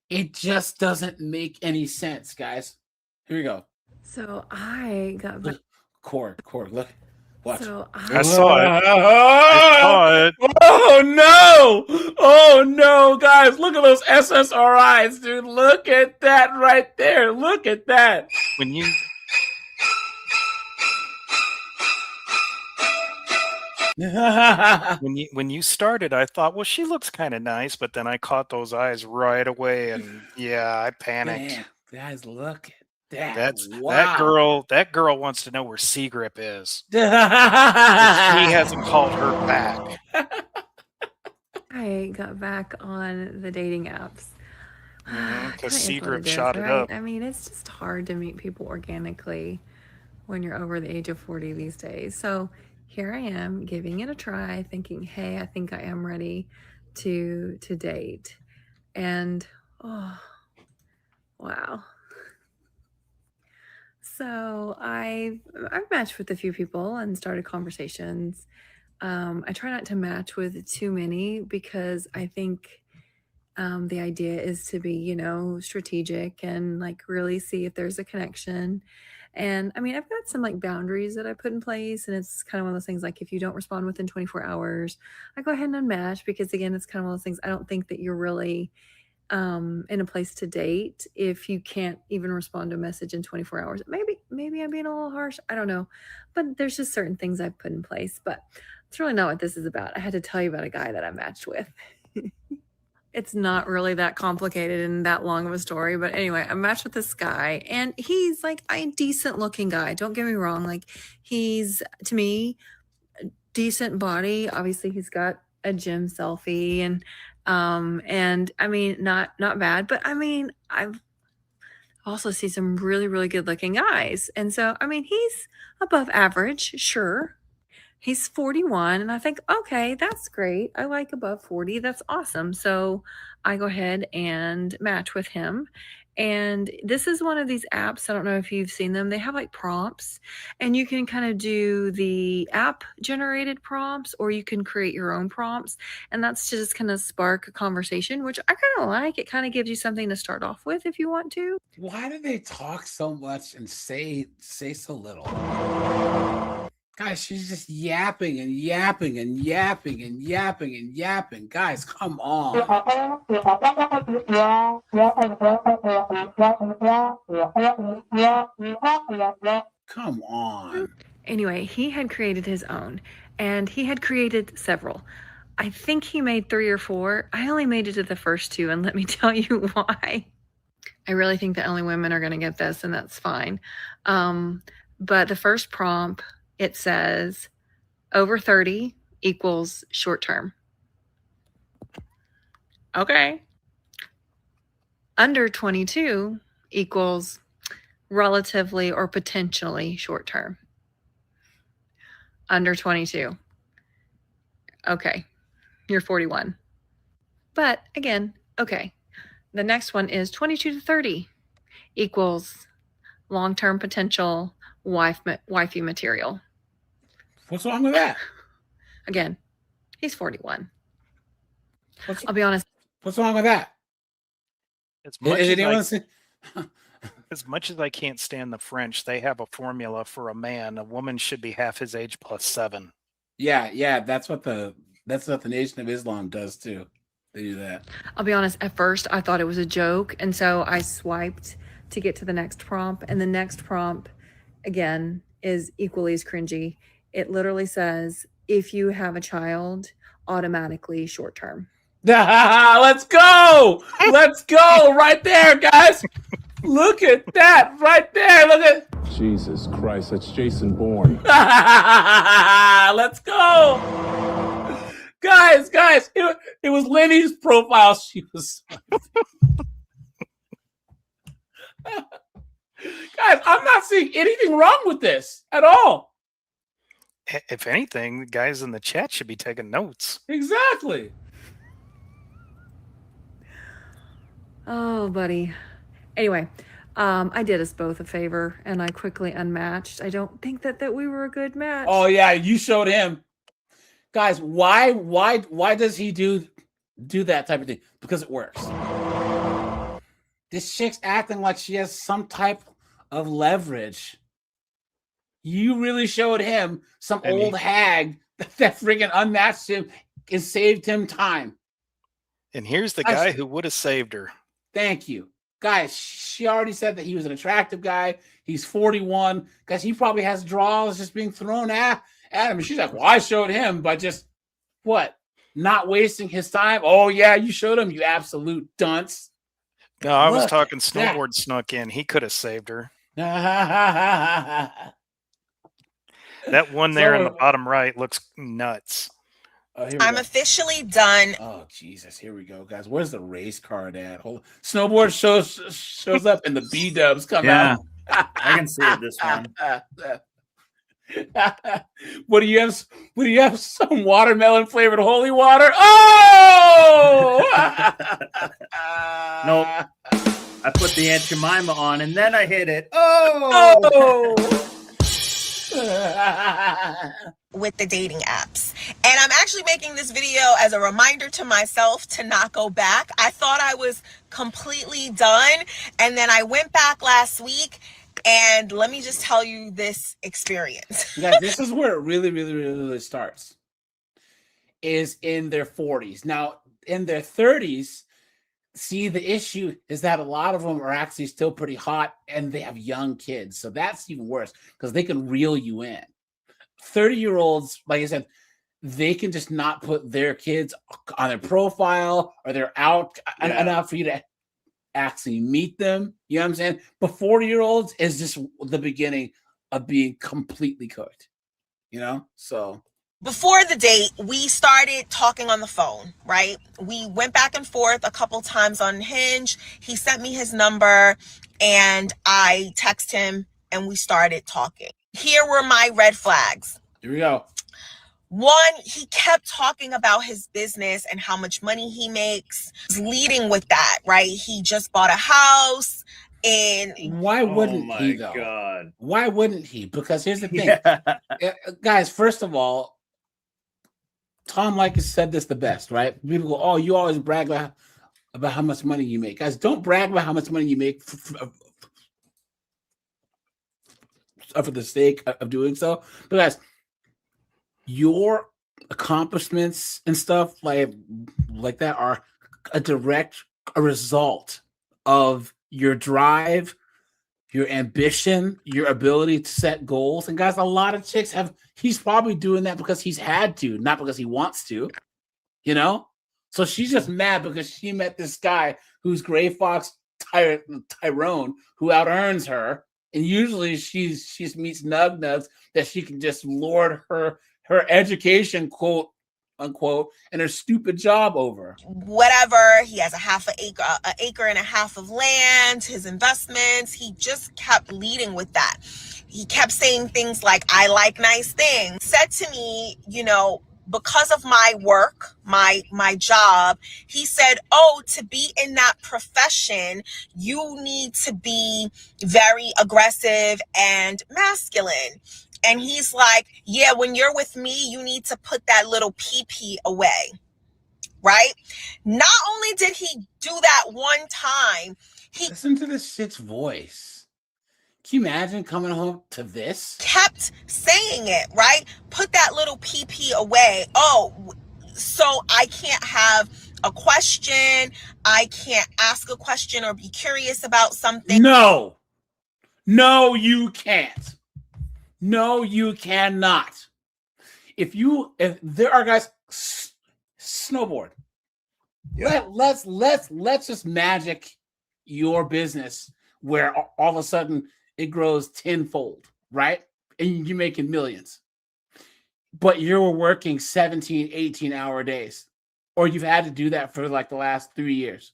It just doesn't make any sense, guys. Here we go. So I got back. Cord, look. Watch. So I saw it. I saw it. Oh no, guys. Look at those SSRIs, dude. Look at that right there. Look at that. When you started, I thought, well, she looks kind of nice, but then I caught those eyes right away, and yeah, I panicked. Man, guys, look at that. That girl wants to know where Seagrip is. He hasn't called her back. I got back on the dating apps. Because Kinda is what Seagrip it is, shot it right? up. I mean, it's just hard to meet people organically when you're over the age of 40 these days. So here I am giving it a try, thinking, hey, I think I am ready to date. And oh, wow. So I've matched with a few people and started conversations. I try not to match with too many because I think the idea is to be, strategic and like really see if there's a connection. And I mean, I've got some like boundaries that I put in place, and it's kind of one of those things like if you don't respond within 24 hours, I go ahead and unmatch because again, it's kind of one of those things. I don't think that you're really in a place to date if you can't even respond to a message in 24 hours. Maybe I'm being a little harsh. I don't know, but there's just certain things I've put in place. But it's really not what this is about. I had to tell you about a guy that I matched with. It's not really that complicated and that long of a story. But anyway, I matched with this guy and he's like a decent looking guy. Don't get me wrong. Like he's, to me, a decent body. Obviously he's got a gym selfie and I mean, not bad, but I mean, I've also see some really, really good looking guys. And so, I mean, he's above average. Sure. He's 41 and I think, okay, that's great. I like above 40. That's awesome. So I go ahead and match with him. And this is one of these apps. I don't know if you've seen them. They have like prompts and you can kind of do the app generated prompts or you can create your own prompts. And that's to just kind of spark a conversation, which I kind of like. It kind of gives you something to start off with if you want to. Why do they talk so much and say so little? Guys, she's just yapping and yapping and yapping and yapping and yapping. Guys, come on. Come on. Anyway, he had created his own and he had created several. I think he made 3 or 4. I only made it to the first 2 and let me tell you why. I really think that only women are going to get this and that's fine. But the first prompt, it says over 30 equals short term. Okay. Under 22 equals relatively or potentially short term. Under 22. Okay. You're 41. But again, okay. The next one is 22 to 30 equals long-term potential wifey material. What's wrong with that? Again, he's 41. I'll be honest. What's wrong with that? As much as I can't stand the French, they have a formula for a man. A woman should be half his age plus 7. Yeah. That's what the Nation of Islam does too. They do that. I'll be honest. At first, I thought it was a joke, and so I swiped to get to the next prompt, and the next prompt, again, is equally as cringy. It literally says, if you have a child, automatically short term. Let's go! Let's go right there, guys. Look at that right there. Look at Jesus Christ, that's Jason Bourne. Let's go. Guys, it was Lenny's profile. She was Guys, I'm not seeing anything wrong with this at all. If anything, the guys in the chat should be taking notes. Exactly. Oh, buddy. Anyway, I did us both a favor, and I quickly unmatched. I don't think that we were a good match. Oh yeah, you showed him. Guys, why does he do that type of thing? Because it works. This chick's acting like she has some type of leverage. You really showed him some old hag that friggin' unmatched him and saved him time. And here's the guy who would have saved her. Thank you. Guys, she already said that he was an attractive guy. He's 41. Guys, he probably has draws just being thrown at him. And she's like, well, I showed him by just, what? Not wasting his time? Oh, yeah, you showed him, you absolute dunce. No, I was talking snowboard snuck in. He could have saved her. That one there in the bottom right looks nuts. I'm officially done. Oh, Jesus. Here we go, guys. Where's the race card at? Snowboard shows up and the B-dubs come out. I can see it this one. What do you have? What do you have? Some watermelon flavored holy water? Oh! Nope. I put the Aunt Jemima on and then I hit it. Oh! With the dating apps. And I'm actually making this video as a reminder to myself to not go back. I thought I was completely done. And then I went back last week. And let me just tell you this experience. Guys, this is where it really starts. Is in their 40s. Now, in their 30s, see, the issue is that a lot of them are actually still pretty hot and they have young kids. So that's even worse because they can reel you in. 30-year-olds, like I said, they can just not put their kids on their profile or they're out enough for you to actually meet them. You know what I'm saying? But 40-year-olds is just the beginning of being completely cooked. You know? So before the date, we started talking on the phone, right? We went back and forth a couple times on Hinge. He sent me his number and I texted him and we started talking. Here were my red flags. Here we go. One, he kept talking about his business and how much money he makes. Leading with that, right? He just bought a house. And why wouldn't he though? God. Why wouldn't he? Because here's the thing. Guys, first of all, Tom Likas said this the best, right? People go, oh, you always brag about how much money you make. Guys, don't brag about how much money you make for the sake of doing so. But guys, your accomplishments and stuff like that are a result of your drive, your ambition, your ability to set goals. And guys, a lot of chicks he's probably doing that because he's had to, not because he wants to, you know? So she's just mad because she met this guy who's Gray Fox Tyrone, who out-earns her. And usually she meets nug-nugs that she can just lord her education, quote unquote, and her stupid job over. Whatever, he has an acre and a half of land, his investments, he just kept leading with that. He kept saying things like, I like nice things. Said to me, you know, because of my work, my job, he said, oh, to be in that profession, you need to be very aggressive and masculine. And he's like, yeah, when you're with me, you need to put that little pee-pee away, right? Not only did he do that one time, he... Listen to this shit's voice. Can you imagine coming home to this? Kept saying it, right? Put that little pee-pee away. Oh, so I can't have a question. I can't ask a question or be curious about something. No, you can't. No, you cannot. If there are guys snowboard, let's just magic your business where all of a sudden it grows tenfold, right? And you're making millions. But you're working 17, 18-hour days. Or you've had to do that for like the last 3 years.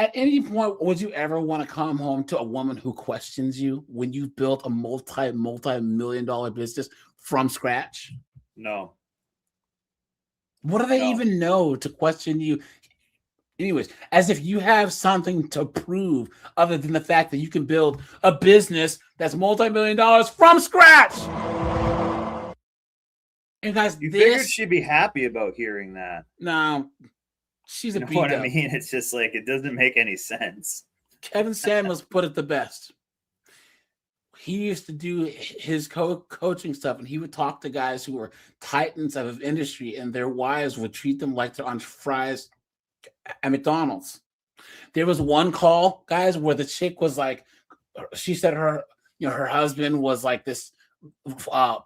At any point, would you ever want to come home to a woman who questions you when you built a multi-million-dollar business from scratch? No. What do they even know to question you? Anyways, as if you have something to prove other than the fact that you can build a business that's multi-million-dollars from scratch. And guys, you figured she'd be happy about hearing that. No, she's a you know what I B-dub. mean? It's just like it doesn't make any sense. Kevin Samuels put it the best. He used to do his coaching stuff, and he would talk to guys who were titans of industry, and their wives would treat them like they're on fries at McDonald's. There was one call, guys, where the chick was like, she said her husband was like this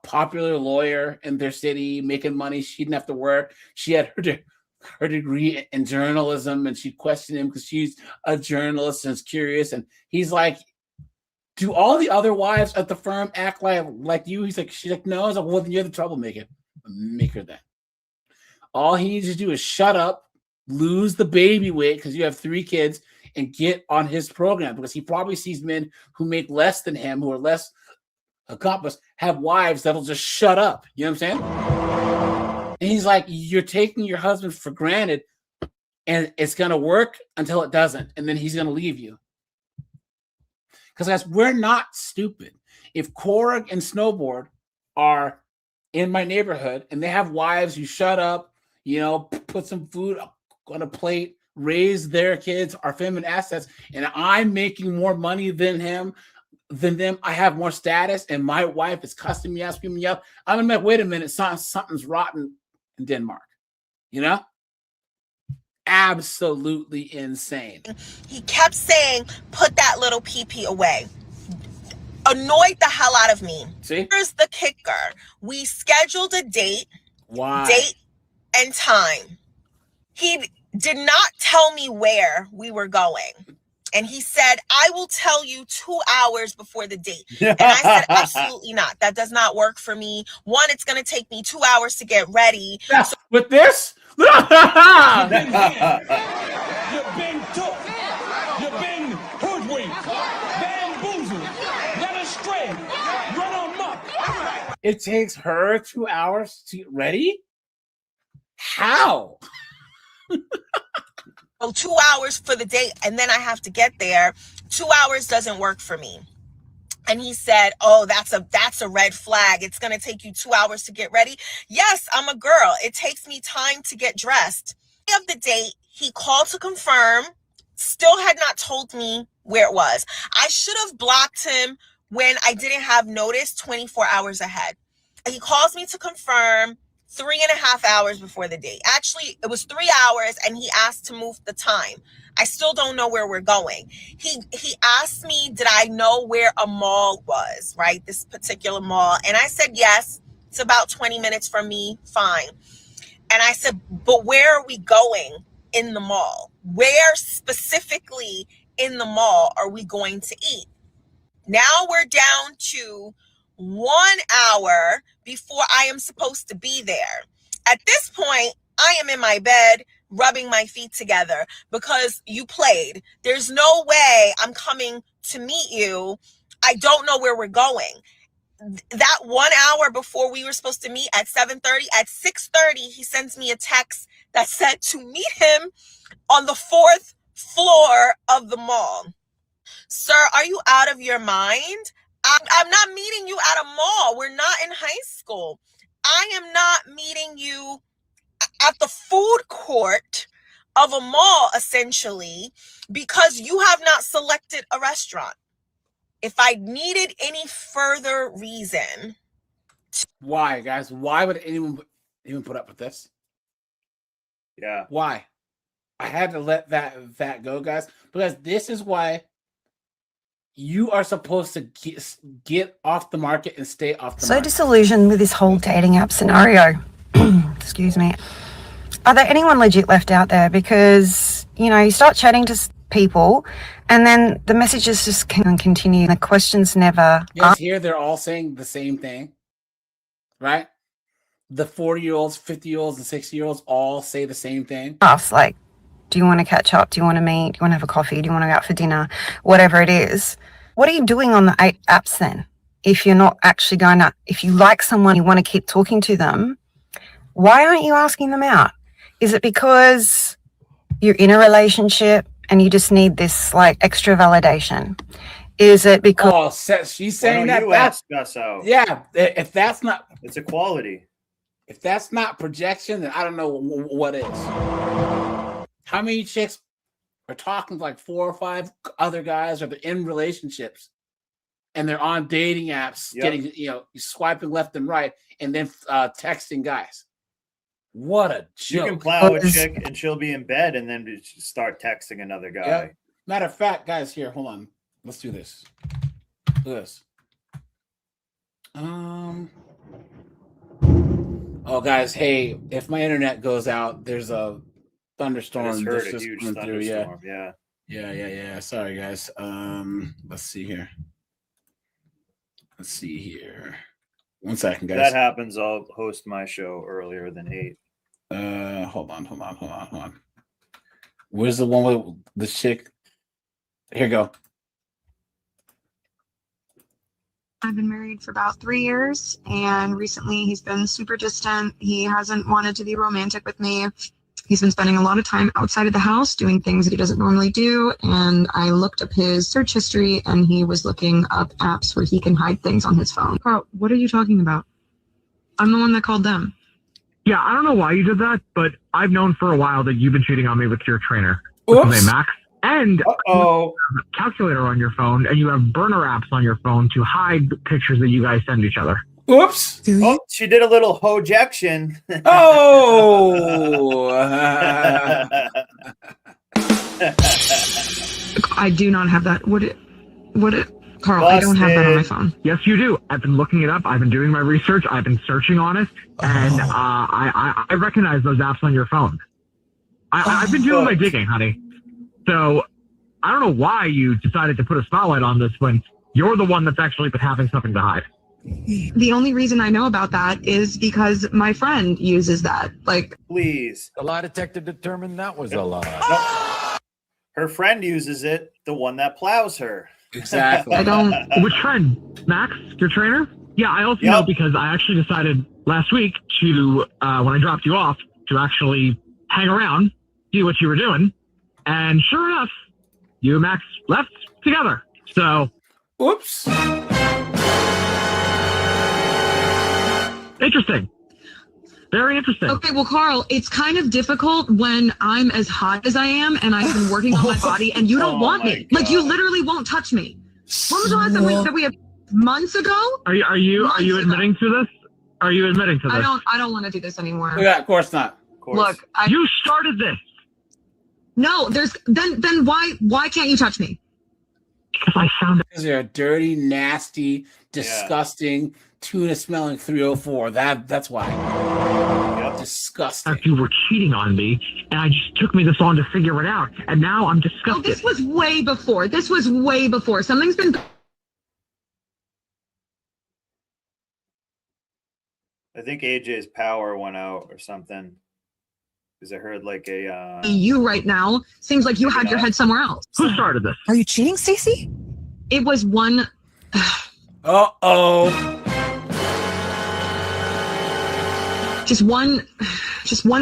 popular lawyer in their city, making money. She didn't have to work. She had her degree in journalism, and she questioned him because she's a journalist and is curious. And he's like, do all the other wives at the firm act like you? She's like, no. I was like, well, then you're the troublemaker. Maker then. All he needs to do is shut up, lose the baby weight because you have 3 kids, and get on his program, because he probably sees men who make less than him, who are less accomplished, have wives that'll just shut up. You know what I'm saying? And he's like, you're taking your husband for granted, and it's going to work until it doesn't, and then he's going to leave you. Because, guys, we're not stupid. If Korg and Snowboard are in my neighborhood and they have wives who shut up, put some food on a plate, raise their kids, are feminine assets, and I'm making more money than them, I have more status, and my wife is cussing me out, screaming me up, I'm going to be like, wait a minute, something's rotten in Denmark. Absolutely insane. He kept saying, put that little pee-pee away. Annoyed the hell out of me. See? Here's the kicker. We scheduled a date. Why? Date and time. He did not tell me where we were going. And he said, I will tell you 2 hours before the date. And I said, absolutely not. That does not work for me. One, it's going to take me 2 hours to get ready. Yeah, with this? You've been took. You've been hoodwinked, bamboozled, led astray, run amok. It takes her 2 hours to get ready? How? 2 hours for the date, and then I have to get there. 2 hours doesn't work for me. And he said, oh, that's a red flag. It's going to take you 2 hours to get ready. Yes, I'm a girl. It takes me time to get dressed. Of the date, he called to confirm, still had not told me where it was. I should have blocked him when I didn't have notice 24 hours ahead. He calls me to confirm 3.5 hours before the date. Actually, it was 3 hours, and he asked to move the time. I still don't know where we're going. He asked me, did I know where a mall was, right? This particular mall. And I said, yes, it's about 20 minutes from me. Fine. And I said, but where are we going in the mall? Where specifically in the mall are we going to eat? Now we're down to 1 hour before I am supposed to be there. At this point, I am in my bed rubbing my feet together because you played. There's no way I'm coming to meet you. I don't know where we're going. That 1 hour before we were supposed to meet at 7:30, at 6:30, he sends me a text that said to meet him on the 4th floor of the mall. Sir, are you out of your mind? I'm not meeting you at a mall. We're not in high school. I am not meeting you at the food court of a mall, essentially, because you have not selected a restaurant. If I needed any further reason. Why, guys? Why would anyone even put up with this? Yeah. Why? I had to let that go, guys, because this is why you are supposed to get off the market and stay off the market. Disillusioned with this whole dating app scenario. Excuse me. Are there anyone legit left out there? Because, you start chatting to people and then the messages just can continue. The questions never. Yes, here they're all saying the same thing, right? The 40-year-olds, 50-year-olds, and 60-year-olds all say the same thing. Like, Do you want to catch up? Do you want to meet? Do you want to have a coffee? Do you want to go out for dinner? Whatever it is. What are you doing on the 8 apps then? If you're not actually going to, if you like someone, you want to keep talking to them, why aren't you asking them out? Is it because you're in a relationship and you just need this like extra validation? Is it because she's Why saying don't that you that's ask us out? yeah. If that's not, it's equality. If that's not projection, then I don't know what is. How many chicks are talking to like 4 or 5 other guys, or they're in relationships, and they're on dating apps, getting swiping left and right, and then texting guys? What a joke! You can plow a chick and she'll be in bed, and then just start texting another guy. Yep. Matter of fact, guys, here, hold on. Let's do this. Look at this. Oh, guys, hey, if my internet goes out, there's a thunderstorm. I just heard a just huge coming through. thunderstorm. Yeah. Sorry, guys. Let's see here. One second, If guys. that happens, I'll host my show earlier than 8. Hold on. Where's the one with the chick? Here you go. I've been married for about 3 years, and recently he's been super distant. He hasn't wanted to be romantic with me. He's been spending a lot of time outside of the house doing things that he doesn't normally do, and I looked up his search history, and he was looking up apps where he can hide things on his phone. Carl, what are you talking about? I'm the one that called them. Yeah, I don't know why you did that, but I've known for a while that you've been cheating on me with your trainer. What's his name, Max? And you have a calculator on your phone, and you have burner apps on your phone to hide pictures that you guys send each other. Oops. Oh, she did a little hojection. Oh. I do not have that. Carl, I don't have that on my phone. Yes, you do. I've been looking it up. I've been doing my research. I've been searching on it, and I recognize those apps on your phone. I've been doing my digging, honey. So I don't know why you decided to put a spotlight on this when you're the one that's actually been having something to hide. The only reason I know about that is because my friend uses that. Like, please. The lie detector determined that was a lie. Her friend uses it, the one that plows her. Exactly. I don't. Which friend? Max, your trainer? Yeah, I also know because I actually decided last week to, when I dropped you off, to actually hang around, see what you were doing. And sure enough, you and Max left together. So, oops. Interesting. Very interesting. Okay, well, Carl, it's kind of difficult when I'm as hot as I am and I've been working on my body and you don't want me. Like, you literally won't touch me. When was the last time that we had months ago? Are you admitting to this? Are you admitting to this? I don't want to do this anymore. Yeah, of course not. Of course. Look, you started this. No, then why can't you touch me? Because I found it. Because you're a dirty, nasty, disgusting, tuna smelling 304. That's why. Disgusting. You were cheating on me, and it just took me this long to figure it out, and now I'm disgusted. Oh, this was way before. Something's been. I think AJ's power went out or something. Because I heard like a You right now seems like you had your head somewhere else. Who started this? Are you cheating, Stacey? It was one. Just one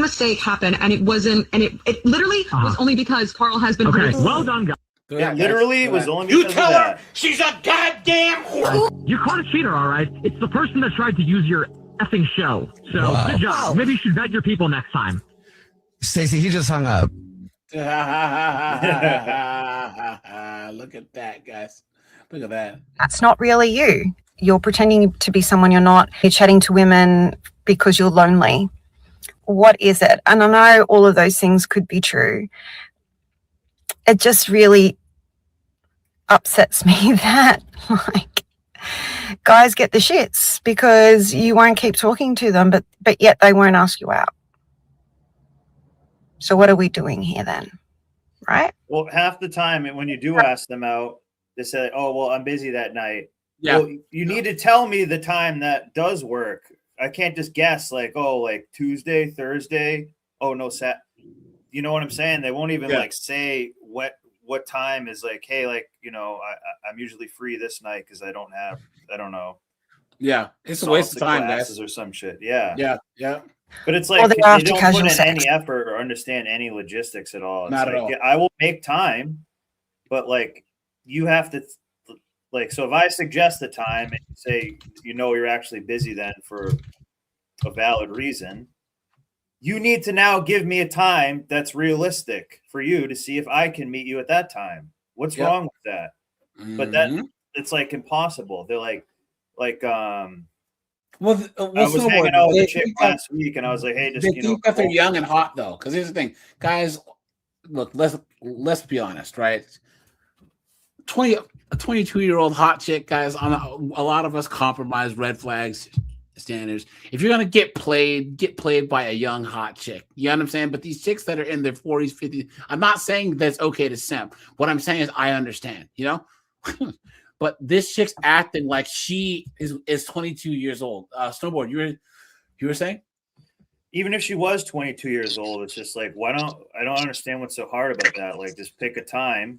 mistake happened, and it wasn't, and it literally was only because Carl has been. Okay, well done, guys. Yeah, literally was only You because tell of her that. she's a goddamn whore. You caught a cheater, all right. It's the person that tried to use your effing show. So good job. Maybe you should vet your people next time. Stacey, he just hung up. Look at that, guys. Look at that. That's not really you. You're pretending to be someone you're not. You're chatting to women because you're lonely. What is it? And I know all of those things could be true. It just really upsets me that, like, guys get the shits because you won't keep talking to them, but yet they won't ask you out. So what are we doing here then? Right? Well, half the time when you do ask them out, they say, "Oh, well, I'm busy that night." Yeah. Well, you need to tell me the time that does work. I can't just guess like, oh, like Tuesday, Thursday. Oh, no, you know what I'm saying? They won't even Yeah. like say what time is like, hey, like, you know, I'm usually free this night because I don't know. Yeah, it's a waste of salsa time, classes guys. or some shit. Yeah. Yeah. But it's Or like they're they after don't casual put in any sex. effort or understand any logistics at all. It's Not at like all. I will make time, but like you have to like, so if I suggest the time and you say, you know, you're actually busy then for a valid reason, you need to now give me a time that's realistic for you to see if I can meet you at that time. What's Yep. wrong with that? But that Mhm. it's like impossible. They're like Well, I was snowboard. hanging out with They a chick think that last week and I was like, hey, they just, you know, think that they're young and hot though. Because here's the thing, guys. Look, let's be honest, right? A 22-year-old hot chick, guys. On a lot of us compromise red flags standards. If you're gonna get played by a young hot chick. You know what I'm saying? But these chicks that are in their 40s, 50s, I'm not saying that's okay to simp. What I'm saying is I understand, you know. But this chick's acting like she is 22 years old. Snowboard, you were saying? even if she was 22 years old, it's just like, I don't understand what's so hard about that. Like, just pick a time,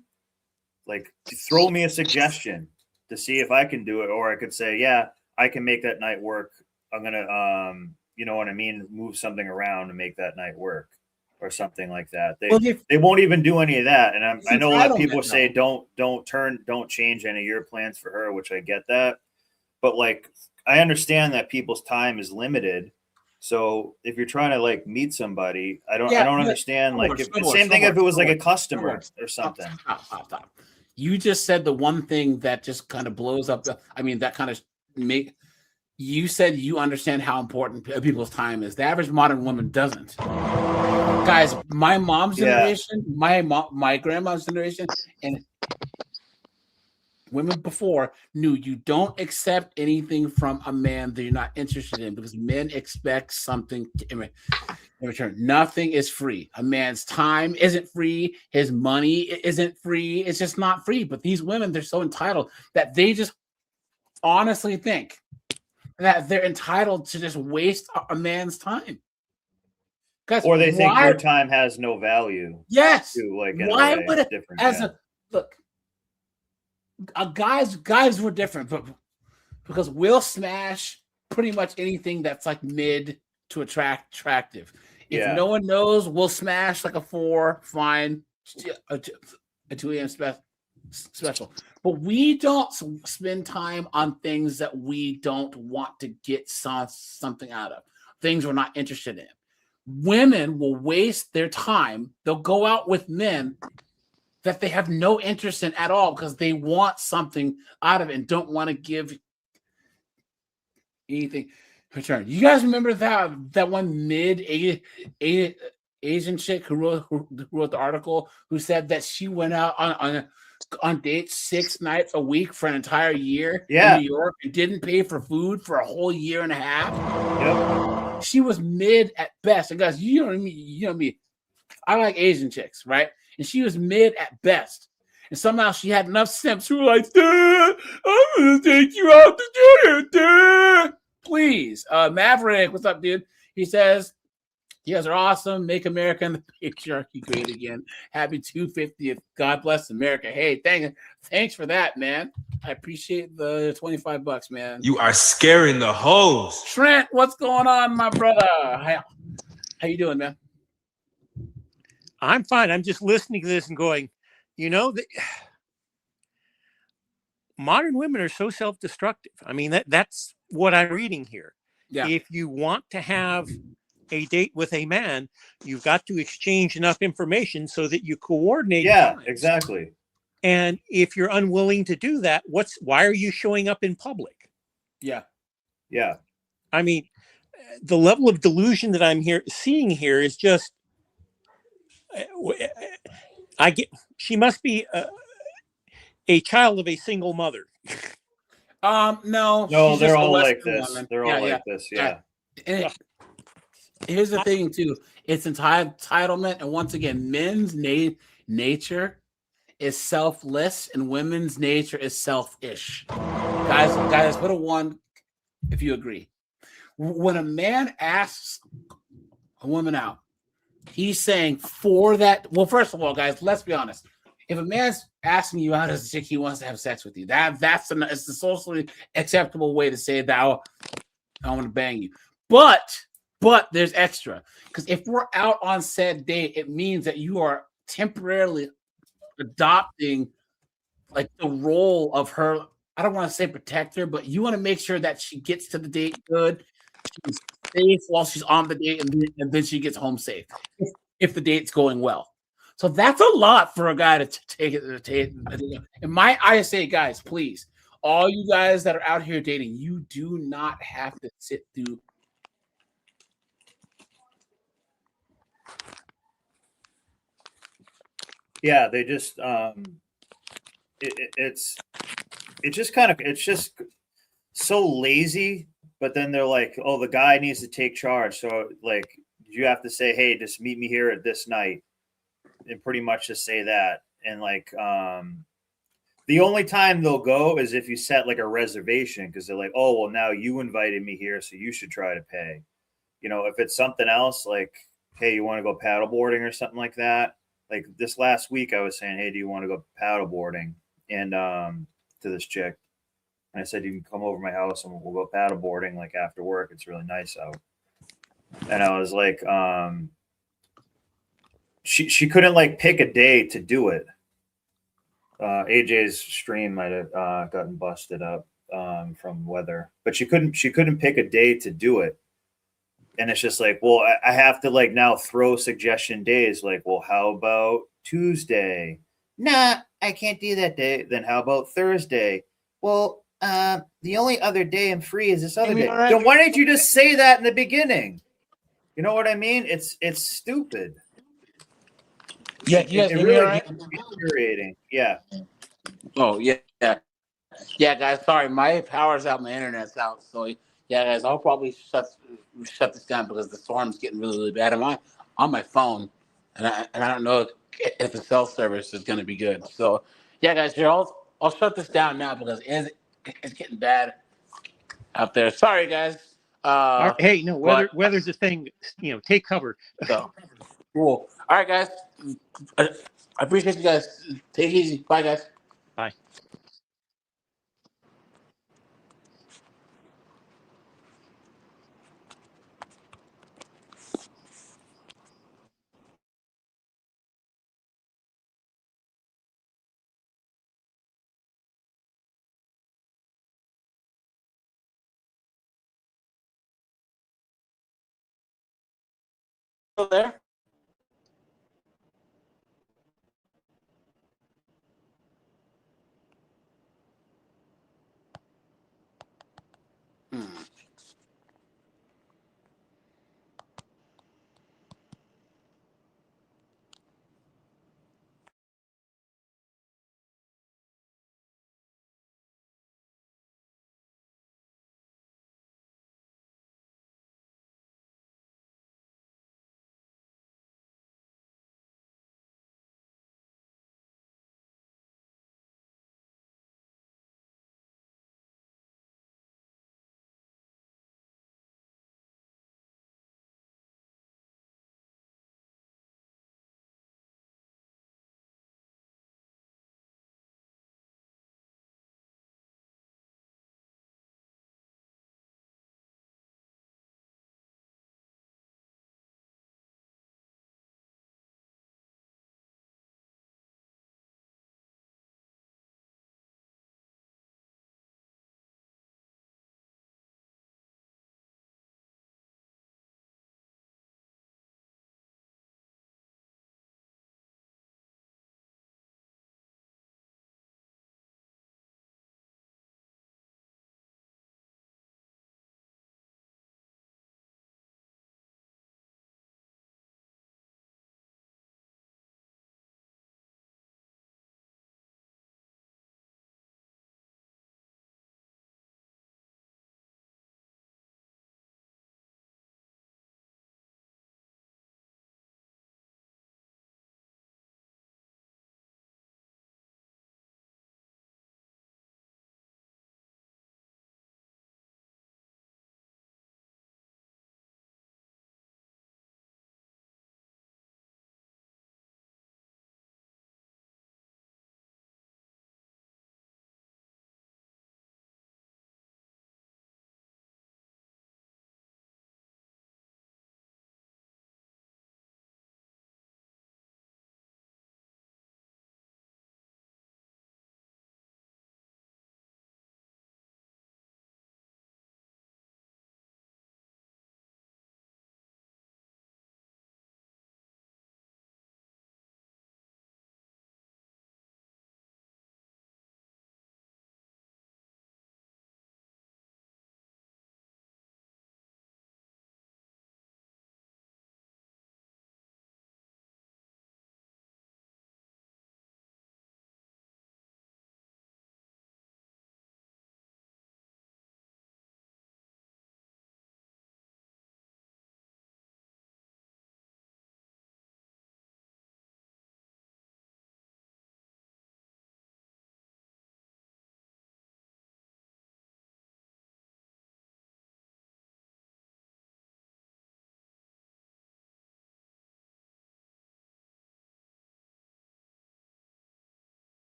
like throw me a suggestion to see if I can do it. Or I could say, yeah, I can make that night work. I'm going to, you know what I mean? Move something around to make that night work or something like that. They won't even do any of that. And I know a lot of people say, don't change any of your plans for her, which I get that. But like, I understand that people's time is limited. So if you're trying to like meet somebody, I don't understand. Like, if it was like a customer or something. Stop. You just said the one thing that just kind of blows up. That kind of you said you understand how important people's time is. The average modern woman doesn't. Guys, my mom's generation, my grandma's generation, and women before knew you don't accept anything from a man that you're not interested in, because men expect something in return. Nothing is free. A man's time isn't free. His money isn't free. It's just not free. But these women, they're so entitled that they just honestly think that they're entitled to just waste a man's time. Or they think your time has no value. Yes. Too, like, why would it, different, look, guys were different, but because we'll smash pretty much anything that's like mid to attractive. If no one knows, we'll smash like a 4, fine, a 2 a.m. special. But we don't spend time on things that we don't want to get something out of, things we're not interested in. Women will waste their time. They'll go out with men that they have no interest in at all because they want something out of it and don't want to give anything in return. You guys remember that one Asian chick who wrote the article, who said that she went out on dates 6 nights a week for an entire year in New York and didn't pay for food for a whole year and a half? Yep. She was mid at best. And guys, you know me. I like Asian chicks, right? And she was mid at best. And somehow she had enough simps who were like, I'm going to take you out to dinner. Please. Maverick, what's up, dude? He says, you guys are awesome. Make America and the patriarchy great again. Happy 250th. God bless America. Hey, thanks for that, man. I appreciate the $25, man. You are scaring the hoes. Trent, what's going on, my brother? How you doing, man? I'm fine. I'm just listening to this and going, modern women are so self-destructive. I mean, that's what I'm reading here. Yeah. If you want to have a date with a man, you've got to exchange enough information so that you coordinate. Yeah, times. Exactly. And if you're unwilling to do that, why are you showing up in public? Yeah. Yeah. I mean, the level of delusion that I'm seeing here is just, she must be a child of a single mother. No, they're all like this. Woman. They're all like this. Yeah. And here's the thing too. It's entitlement. And once again, men's nature is selfless and women's nature is selfish. Guys, put a 1 if you agree. When a man asks a woman out, He's saying for that. Well, first of all, guys, let's be honest. If a man's asking you out as a chick, he wants to have sex with you. It's the socially acceptable way to say that I want to bang you. But there's extra, because if we're out on said date, it means that you are temporarily adopting like the role of her. I don't want to say protector, but you want to make sure that she gets to the date good, she's safe while she's on the date, and then she gets home safe if the date's going well. So that's a lot for a guy to take it. In my ISA, guys, please, all you guys that are out here dating, you do not have to sit through. Yeah, they just it's just so lazy. But then they're like, oh, the guy needs to take charge. So like you have to say, hey, just meet me here at this night, and pretty much just say that. And like the only time they'll go is if you set like a reservation, because they're like, oh, well, now you invited me here, so you should try to pay. You know, if it's something else like, hey, you want to go paddleboarding or something like that. Like this last week, I was saying, hey, do you want to go paddleboarding? And to this chick, and I said, you can come over to my house and we'll go paddleboarding like after work. It's really nice out. And I was like, she couldn't like pick a day to do it. AJ's stream might have gotten busted up from weather, but she couldn't pick a day to do it. And it's just like, well, I have to like now throw suggestion days. Like, well, how about Tuesday? Nah, I can't do that day. Then how about Thursday? Well, the only other day I'm free is this other day. Then why didn't you just say that in the beginning? You know what I mean? It's stupid. Yeah, you guys hear me all right? Infuriating. Yeah. Oh yeah, guys. Sorry, my power's out, my internet's out. So yeah, guys, I'll probably shut this down because the storm's getting really, really bad. I'm on my phone, and I don't know if the cell service is going to be good. So yeah, guys, here I'll shut this down now because it's getting bad out there. Sorry, guys. Hey, no, But weather's a thing. Take cover. so cool. All right, guys. I appreciate you guys. Take it easy. Bye, guys. Bye. Still there? Hmm.